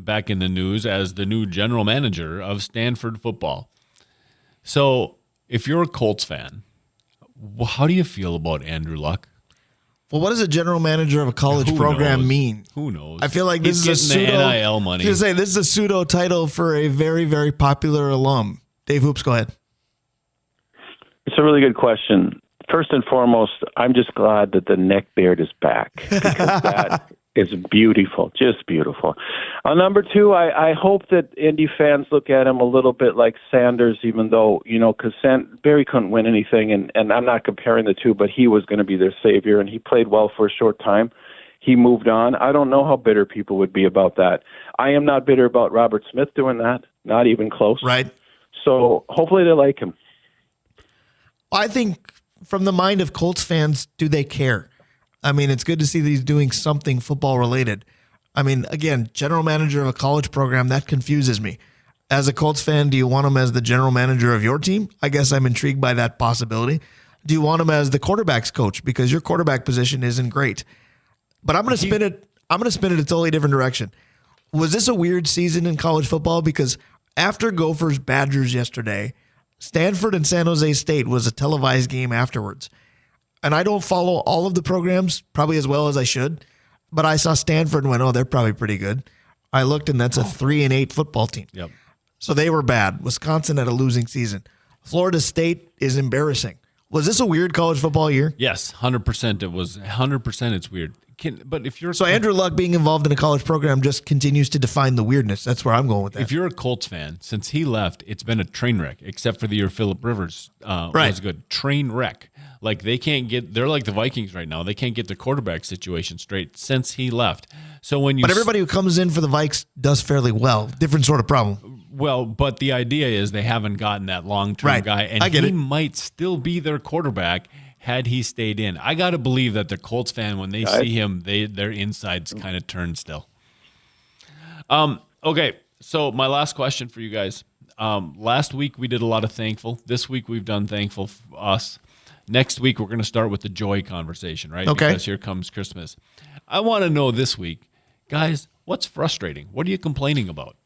news as the new general manager of Stanford football. So, if you're a Colts fan, how do you feel about Andrew Luck? Well, what does a general manager of a college program mean? Who knows? I feel like this is a pseudo NIL money. I was gonna say this is a pseudo title for a very, very popular alum. Dave Hoops, go ahead. It's a really good question. First and foremost, I'm just glad that the neck beard is back, because that is beautiful, just beautiful. Number two, I hope that Indy fans look at him a little bit like Sanders, even though, because Barry couldn't win anything, and I'm not comparing the two, but he was going to be their savior, and he played well for a short time. He moved on. I don't know how bitter people would be about that. I am not bitter about Robert Smith doing that, not even close. Right. So hopefully they like him. I think from the mind of Colts fans, do they care? I mean, it's good to see that he's doing something football related. I mean, again, general manager of a college program, that confuses me. As a Colts fan, do you want him as the general manager of your team? I guess I'm intrigued by that possibility. Do you want him as the quarterback's coach? Because your quarterback position isn't great. But I'm going to spin it. I'm going to spin it a totally different direction. Was this a weird season in college football? Because after Gophers Badgers yesterday, Stanford and San Jose State was a televised game afterwards. And I don't follow all of the programs probably as well as I should, but I saw Stanford and went, oh, they're probably pretty good. I looked, and that's a 3-8 football team. Yep. So they were bad. Wisconsin had a losing season. Florida State is embarrassing. Was this a weird college football year? Yes, 100%. It was 100%. It's weird. But if you're Andrew Luck being involved in a college program just continues to define the weirdness. That's where I'm going with that. If you're a Colts fan, since he left, it's been a train wreck. Except for the year Phillip Rivers was good. Train wreck. Like they're like the Vikings right now. They can't get their quarterback situation straight since he left. But everybody who comes in for the Vikes does fairly well. Different sort of problem. Well, but the idea is they haven't gotten that long-term guy, and he might still be their quarterback had he stayed in. I got to believe that the Colts fan, when they see him, their insides kind of turn still. Okay, so my last question for you guys. Last week we did a lot of thankful. This week we've done thankful for us. Next week we're going to start with the joy conversation, right? Okay. Because here comes Christmas. I want to know this week, guys, what's frustrating? What are you complaining about?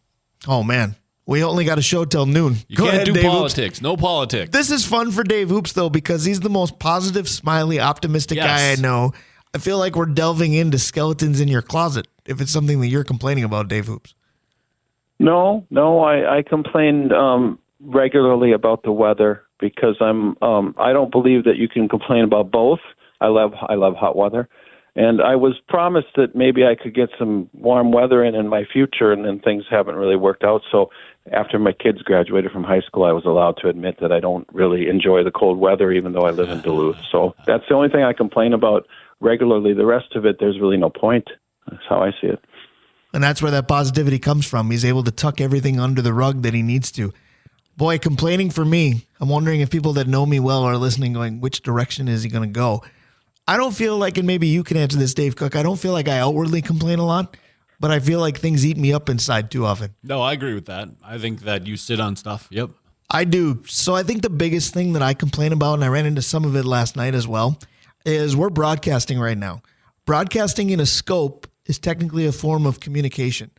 Oh, man. We only got a show till noon. You can't do politics. No politics. This is fun for Dave Hoops, though, because he's the most positive, smiley, optimistic guy I know. I feel like we're delving into skeletons in your closet, if it's something that you're complaining about, Dave Hoops. No, I complain regularly about the weather because I don't believe that you can complain about both. I love hot weather. And I was promised that maybe I could get some warm weather in my future, and then things haven't really worked out. So after my kids graduated from high school, I was allowed to admit that I don't really enjoy the cold weather, even though I live in Duluth. So that's the only thing I complain about regularly. The rest of it, there's really no point. That's how I see it. And that's where that positivity comes from. He's able to tuck everything under the rug that he needs to. Boy, complaining for me, I'm wondering if people that know me well are listening going, which direction is he going to go? I don't feel like, and maybe you can answer this, Dave Cook, I don't feel like I outwardly complain a lot, but I feel like things eat me up inside too often. No, I agree with that. I think that you sit on stuff. Yep. I do. So I think the biggest thing that I complain about, and I ran into some of it last night as well, is we're broadcasting right now. Broadcasting in a scope is technically a form of communication.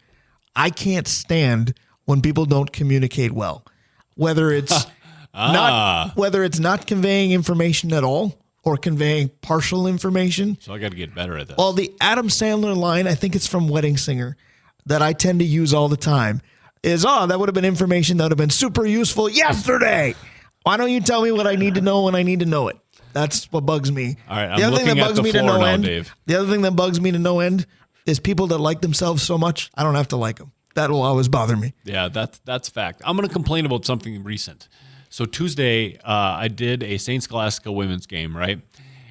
I can't stand when people don't communicate well, whether it's not conveying information at all, or conveying partial information. So I got to get better at this. Well, the Adam Sandler line, I think it's from Wedding Singer, that I tend to use all the time, is, that would have been information that would have been super useful yesterday. Why don't you tell me what I need to know when I need to know it? That's what bugs me. All right, I'm looking at the floor now, Dave. The other thing that bugs me to no end is people that like themselves so much, I don't have to like them. That will always bother me. Yeah, that's fact. I'm going to complain about something recent. So Tuesday, I did a St. Scholastica women's game, right?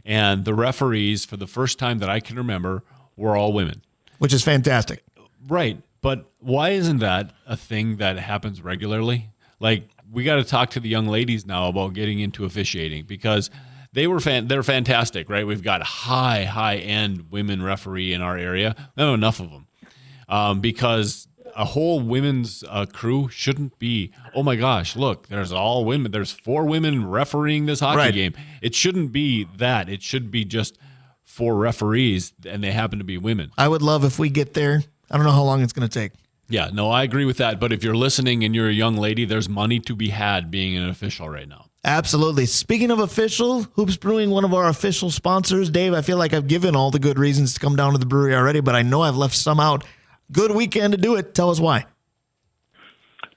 And the referees, for the first time that I can remember, were all women. Which is fantastic. Right. But why isn't that a thing that happens regularly? Like, we got to talk to the young ladies now about getting into officiating because they're fantastic, right? We've got high-end women referee in our area. I don't know enough of them because a whole women's crew shouldn't be, oh my gosh, look, there's all women. There's 4 women refereeing this hockey game. It shouldn't be that. It should be just 4 referees, and they happen to be women. I would love if we get there. I don't know how long it's going to take. Yeah, no, I agree with that. But if you're listening and you're a young lady, there's money to be had being an official right now. Absolutely. Speaking of official, Hoops Brewing, one of our official sponsors. Dave, I feel like I've given all the good reasons to come down to the brewery already, but I know I've left some out. Good weekend to do it. Tell us why.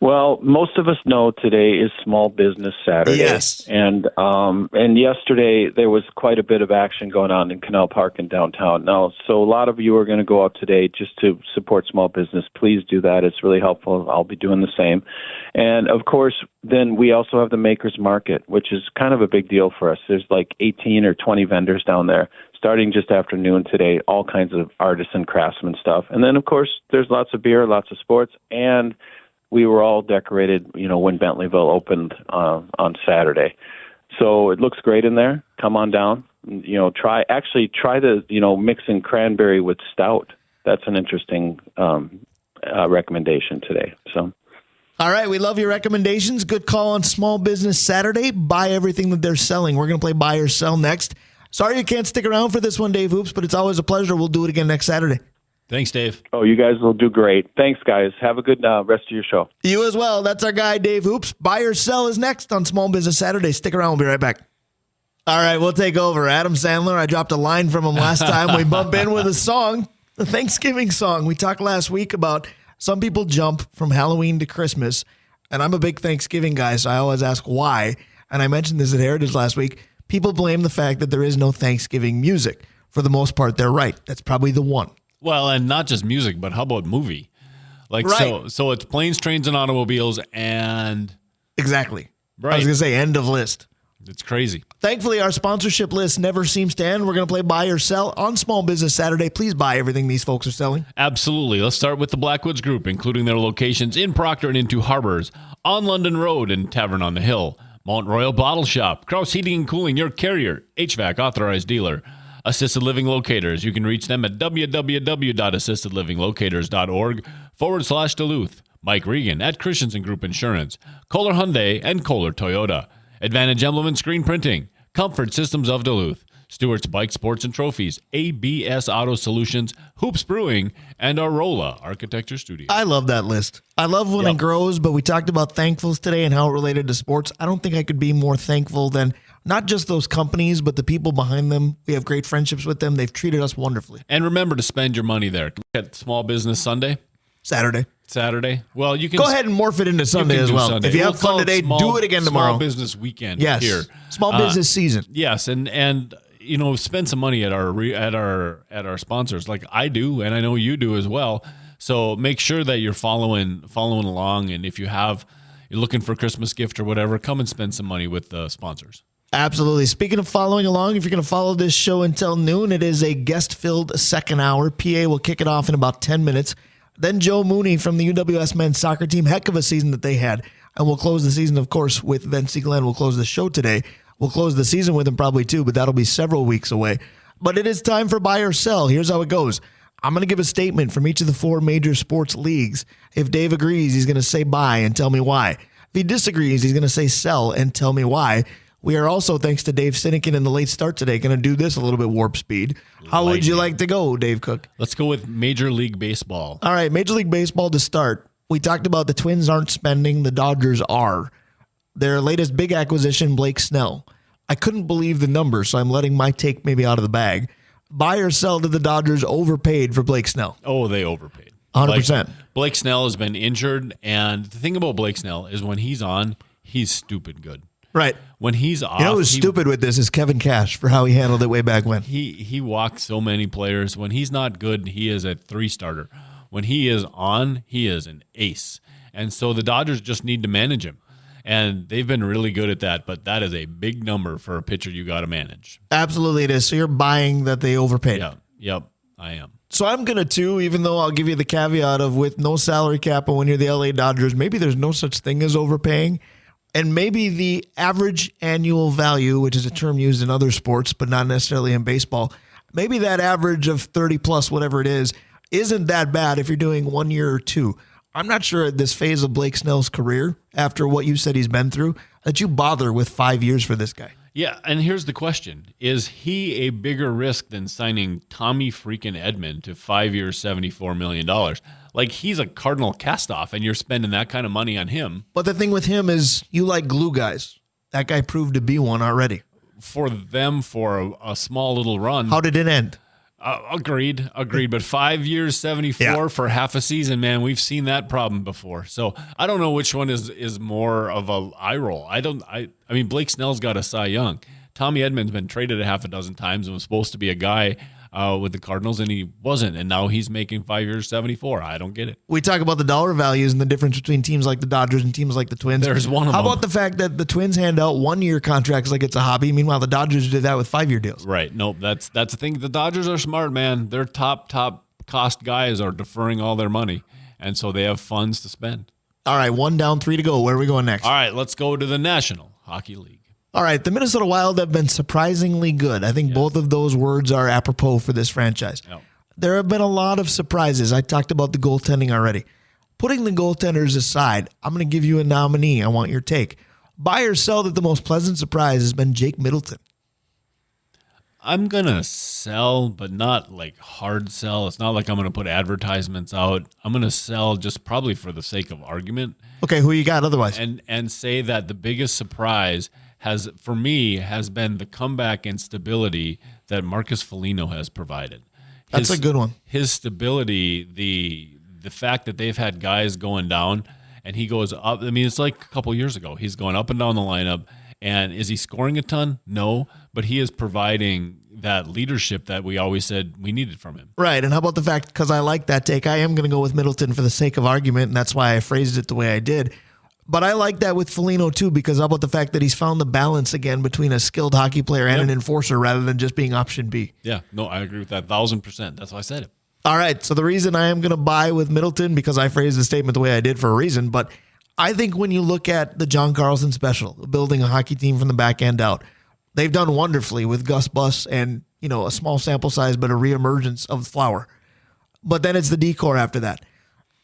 Well, most of us know today is Small Business Saturday. Yes. And yesterday there was quite a bit of action going on in Canal Park in downtown. Now, so a lot of you are going to go out today just to support small business. Please do that. It's really helpful. I'll be doing the same. And, of course, then we also have the Makers Market, which is kind of a big deal for us. There's like 18 or 20 vendors down there. Starting just after noon today, all kinds of artisan craftsman stuff. And then, of course, there's lots of beer, lots of sports, and we were all decorated, when Bentleyville opened on Saturday. So it looks great in there. Come on down. Try the mixing cranberry with stout. That's an interesting recommendation today. So. All right, we love your recommendations. Good call on Small Business Saturday. Buy everything that they're selling. We're going to play Buy or Sell next. Sorry you can't stick around for this one, Dave Hoops, but it's always a pleasure. We'll do it again next Saturday. Thanks, Dave. Oh, you guys will do great. Thanks, guys. Have a good rest of your show. You as well. That's our guy, Dave Hoops. Buy or Sell is next on Small Business Saturday. Stick around. We'll be right back. All right, we'll take over. Adam Sandler, I dropped a line from him last time. We bump in with a song, the Thanksgiving song. We talked last week about some people jump from Halloween to Christmas, and I'm a big Thanksgiving guy, so I always ask why. And I mentioned this at Heritage last week. People blame the fact that there is no Thanksgiving music. For the most part, they're right. That's probably the one. Well, and not just music, but how about movie? Like, right. So it's planes, trains, and automobiles, and... Exactly. Right. I was going to say end of list. It's crazy. Thankfully, our sponsorship list never seems to end. We're going to play Buy or Sell on Small Business Saturday. Please buy everything these folks are selling. Absolutely. Let's start with the Blackwoods Group, including their locations in Proctor and in Two Harbors, on London Road and Tavern on the Hill, Mount Royal Bottle Shop, Krause Heating and Cooling, your carrier, HVAC authorized dealer, Assisted Living Locators. You can reach them at www.assistedlivinglocators.org/Duluth. Mike Regan at Christensen Group Insurance, Kohler Hyundai and Kohler Toyota, Advantage Emblem and Screen Printing, Comfort Systems of Duluth, Stewart's Bike Sports and Trophies, ABS Auto Solutions, Hoops Brewing, and Arola Architecture Studio. I love that list. I love when it grows, but we talked about thankfuls today and how it related to sports. I don't think I could be more thankful than not just those companies, but the people behind them. We have great friendships with them. They've treated us wonderfully. And remember to spend your money there. Look at Small Business Saturday. Well, you can go ahead and morph it into Sunday as well. Sunday. If you have fun today, do it again tomorrow. Small business weekend. Yes. Here. Small business season. Yes, and spend some money at our sponsors, like I do, and I know you do as well. So make sure that you're following along, and if you're looking for a Christmas gift or whatever, come and spend some money with the sponsors. Absolutely. Speaking of following along, if you're going to follow this show until noon, it is a guest-filled second hour. PA will kick it off in about 10 minutes. Then Joe Mooney from the UWS men's soccer team. Heck of a season that they had. And we'll close the season, of course, with Vince Glenn. We'll close the show today. We'll close the season with him probably too, but that'll be several weeks away. But it is time for Buy or Sell. Here's how it goes. I'm going to give a statement from each of the four major sports leagues. If Dave agrees, he's going to say buy and tell me why. If he disagrees, he's going to say sell and tell me why. We are also, thanks to Dave Sinekin in the late start today, going to do this a little bit warp speed. How would you like to go, Dave Cook? Let's go with Major League Baseball. All right, Major League Baseball to start. We talked about the Twins aren't spending, the Dodgers are. Their latest big acquisition, Blake Snell. I couldn't believe the numbers, so I'm letting my take maybe out of the bag. Buy or sell that the Dodgers overpaid for Blake Snell? Oh, they overpaid. 100%. Blake Snell has been injured, and the thing about Blake Snell is when he's on, he's stupid good. Right. When he's off, who's stupid with this is Kevin Cash for how he handled it way back when. He walked so many players. When he's not good, he is a 3-starter. When he is on, he is an ace. And so the Dodgers just need to manage him. And they've been really good at that, but that is a big number for a pitcher you got to manage. Absolutely it is. So you're buying that they overpaid. Yeah. Yep, I am. So I'm going to too, even though I'll give you the caveat of with no salary cap and when you're the LA Dodgers, maybe there's no such thing as overpaying. And maybe the average annual value, which is a term used in other sports, but not necessarily in baseball, maybe that average of 30 plus, whatever it is, isn't that bad if you're doing 1 year or two. I'm not sure at this phase of Blake Snell's career, after what you said he's been through, that you bother with 5 years for this guy. Yeah, and here's the question. Is he a bigger risk than signing Tommy freaking Edman to 5 years, $74 million? Like, he's a Cardinal cast-off, and you're spending that kind of money on him. But the thing with him is you like glue guys. That guy proved to be one already. For them, for a small little run. How did it end? Agreed. But 5 years, 74 for half a season, man, we've seen that problem before. So I don't know which one is more of a eye roll. I mean, Blake Snell's got a Cy Young. Tommy Edman's been traded a half a dozen times and was supposed to be a guy with the Cardinals, and he wasn't. And now he's making 5 years, 74. I don't get it. We talk about the dollar values and the difference between teams like the Dodgers and teams like the Twins. There's one of them. How about the fact that the Twins hand out 1 year contracts like it's a hobby? Meanwhile, the Dodgers did that with 5 year deals. Right. Nope. That's the thing. The Dodgers are smart, man. Their top cost guys are deferring all their money, and so they have funds to spend. All right, 1 down, 3 to go. Where are we going next? All right, let's go to the National Hockey League. All right, the Minnesota Wild have been surprisingly good. I think both of those words are apropos for this franchise. Yep. There have been a lot of surprises. I talked about the goaltending already. Putting the goaltenders aside, I'm going to give you a nominee. I want your take. Buy or sell that the most pleasant surprise has been Jake Middleton. I'm going to sell, but not like hard sell. It's not like I'm going to put advertisements out. I'm going to sell just probably for the sake of argument. Okay, who you got otherwise? And say that the biggest surprise has been the comeback and stability that Marcus Foligno has provided. That's a good one. His stability, the fact that they've had guys going down and he goes up. I mean, it's like a couple years ago. He's going up and down the lineup. And is he scoring a ton? No, but he is providing that leadership that we always said we needed from him. Right, and how about the fact, because I like that take, I am going to go with Middleton for the sake of argument, and that's why I phrased it the way I did. But I like that with Foligno too, because how about the fact that he's found the balance again between a skilled hockey player and an enforcer rather than just being option B. Yeah, no, I agree with that 1,000%. That's why I said it. All right, so the reason I am going to buy with Middleton, because I phrased the statement the way I did for a reason, but I think when you look at the John Carlson special, building a hockey team from the back end out, they've done wonderfully with Gus Bus and, a small sample size, but a reemergence of Flower. But then it's the decor after that.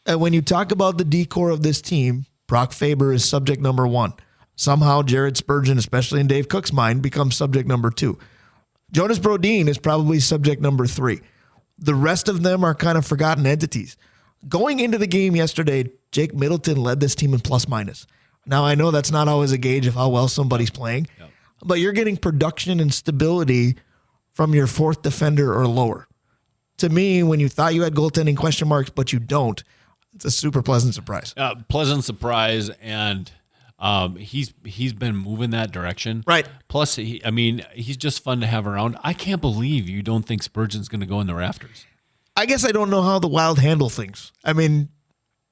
And when you talk about the decor of this team, Brock Faber is subject number 1. Somehow Jared Spurgeon, especially in Dave Cook's mind, becomes subject number 2. Jonas Brodin is probably subject number 3. The rest of them are kind of forgotten entities. Going into the game yesterday, Jake Middleton led this team in plus minus. Now, I know that's not always a gauge of how well somebody's playing, but you're getting production and stability from your fourth defender or lower. To me, when you thought you had goaltending question marks, but you don't, it's a super pleasant surprise. Pleasant surprise, and he's been moving that direction. Right. Plus, he's just fun to have around. I can't believe you don't think Spurgeon's going to go in the rafters. I guess I don't know how the Wild handle things. I mean,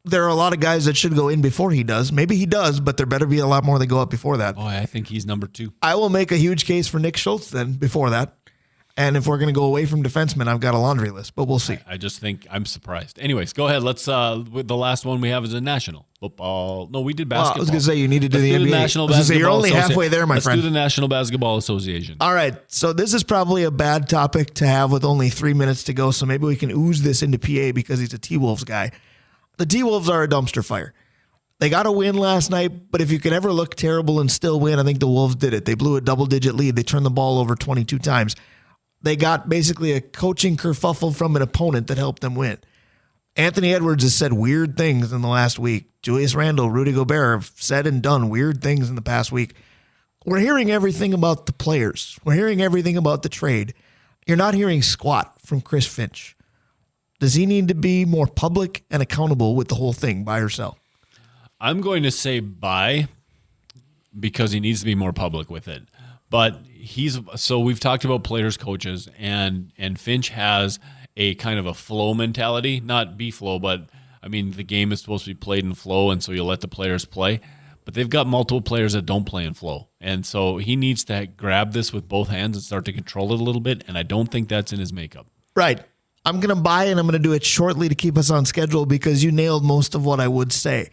there are a lot of guys that should go in before he does. Maybe he does, but there better be a lot more that go up before that. Boy, I think he's number 2. I will make a huge case for Nick Schultz then before that. And if we're going to go away from defensemen, I've got a laundry list, but we'll see. I just think I'm surprised. Anyways, go ahead. Let's the last one we have is a national football. No, we did basketball. I was going to say you need to do the NBA. National Basketball you're only halfway there, my friend. Let's do the National Basketball Association. All right. So this is probably a bad topic to have with only 3 minutes to go. So maybe we can ooze this into PA because he's a T-Wolves guy. The T-Wolves are a dumpster fire. They got a win last night, but if you can ever look terrible and still win, I think the Wolves did it. They blew a double-digit lead. They turned the ball over 22 times. They got basically a coaching kerfuffle from an opponent that helped them win. Anthony Edwards has said weird things in the last week. Julius Randle, Rudy Gobert have said and done weird things in the past week. We're hearing everything about the players. We're hearing everything about the trade. You're not hearing squat from Chris Finch. Does he need to be more public and accountable with the whole thing, buy or sell? I'm going to say buy because he needs to be more public with it. But we've talked about players, coaches, and Finch has a kind of a flow mentality, not be flow, but I mean, the game is supposed to be played in flow, and so you let the players play. But they've got multiple players that don't play in flow. And so he needs to grab this with both hands and start to control it a little bit, and I don't think that's in his makeup. Right. I'm going to buy, and I'm going to do it shortly to keep us on schedule because you nailed most of what I would say.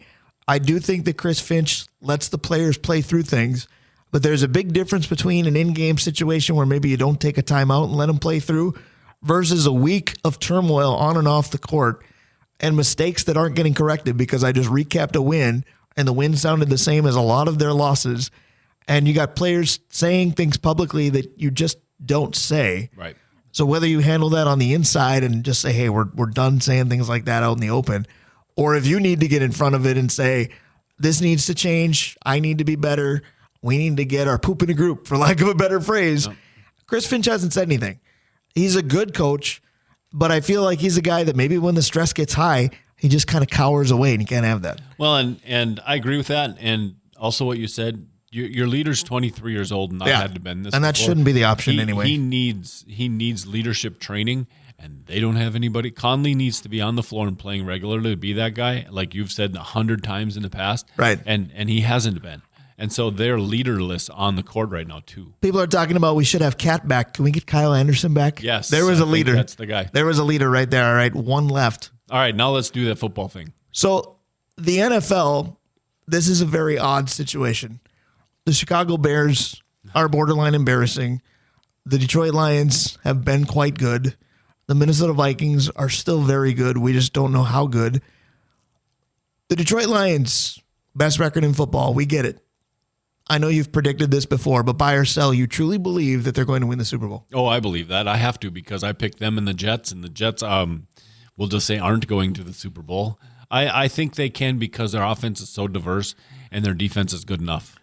I do think that Chris Finch lets the players play through things. But there's a big difference between an in-game situation where maybe you don't take a timeout and let them play through versus a week of turmoil on and off the court and mistakes that aren't getting corrected because I just recapped a win and the win sounded the same as a lot of their losses. And you got players saying things publicly that you just don't say. Right. So whether you handle that on the inside and just say, hey, we're done saying things like that out in the open, or if you need to get in front of it and say, this needs to change, I need to be better, we need to get our poop in a group, for lack of a better phrase. Yep. Chris Finch hasn't said anything. He's a good coach, but I feel like he's a guy that maybe when the stress gets high, he just kind of cowers away, and you can't have that. Well, and I agree with that. And also what you said, your leader's 23 years old and not had to been this and that before. Shouldn't be the option anyway. He needs leadership training, and they don't have anybody. Conley needs to be on the floor and playing regularly to be that guy, like you've said 100 times in the past. Right. And he hasn't been. And so they're leaderless on the court right now, too. People are talking about we should have Cat back. Can we get Kyle Anderson back? Yes. There was a leader. That's the guy. There was a leader right there. All right. One left. All right. Now let's do that football thing. So the NFL, this is a very odd situation. The Chicago Bears are borderline embarrassing. The Detroit Lions have been quite good. The Minnesota Vikings are still very good. We just don't know how good. The Detroit Lions, best record in football. We get it. I know you've predicted this before, but buy or sell, you truly believe that they're going to win the Super Bowl? Oh, I believe that. I have to because I picked them and the Jets we'll just say aren't going to the Super Bowl. I think they can because their offense is so diverse and their defense is good enough.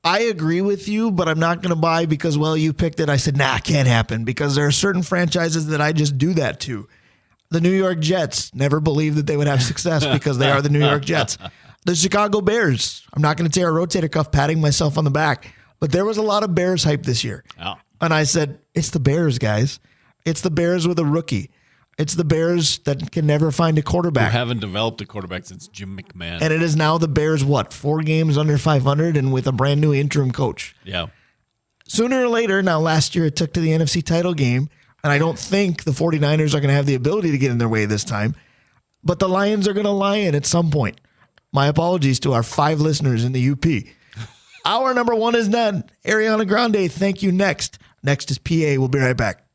I agree with you, but I'm not going to buy because, well, you picked it. I said, can't happen because there are certain franchises that I just do that to. The New York Jets never believed that they would have success because they are the New York Jets. The Chicago Bears, I'm not going to tear a rotator cuff patting myself on the back, but there was a lot of Bears hype this year. Oh. And I said, it's the Bears, guys. It's the Bears with a rookie. It's the Bears that can never find a quarterback. Who haven't developed a quarterback since Jim McMahon. And it is now the Bears, 4 games under 500 and with a brand new interim coach. Yeah. Sooner or later, now last year it took to the NFC title game, and I don't think the 49ers are going to have the ability to get in their way this time, but the Lions are going to lion at some point. My apologies to our 5 listeners in the UP. Hour number 1 is done. Ariana Grande, thank you. Next is PA. We'll be right back.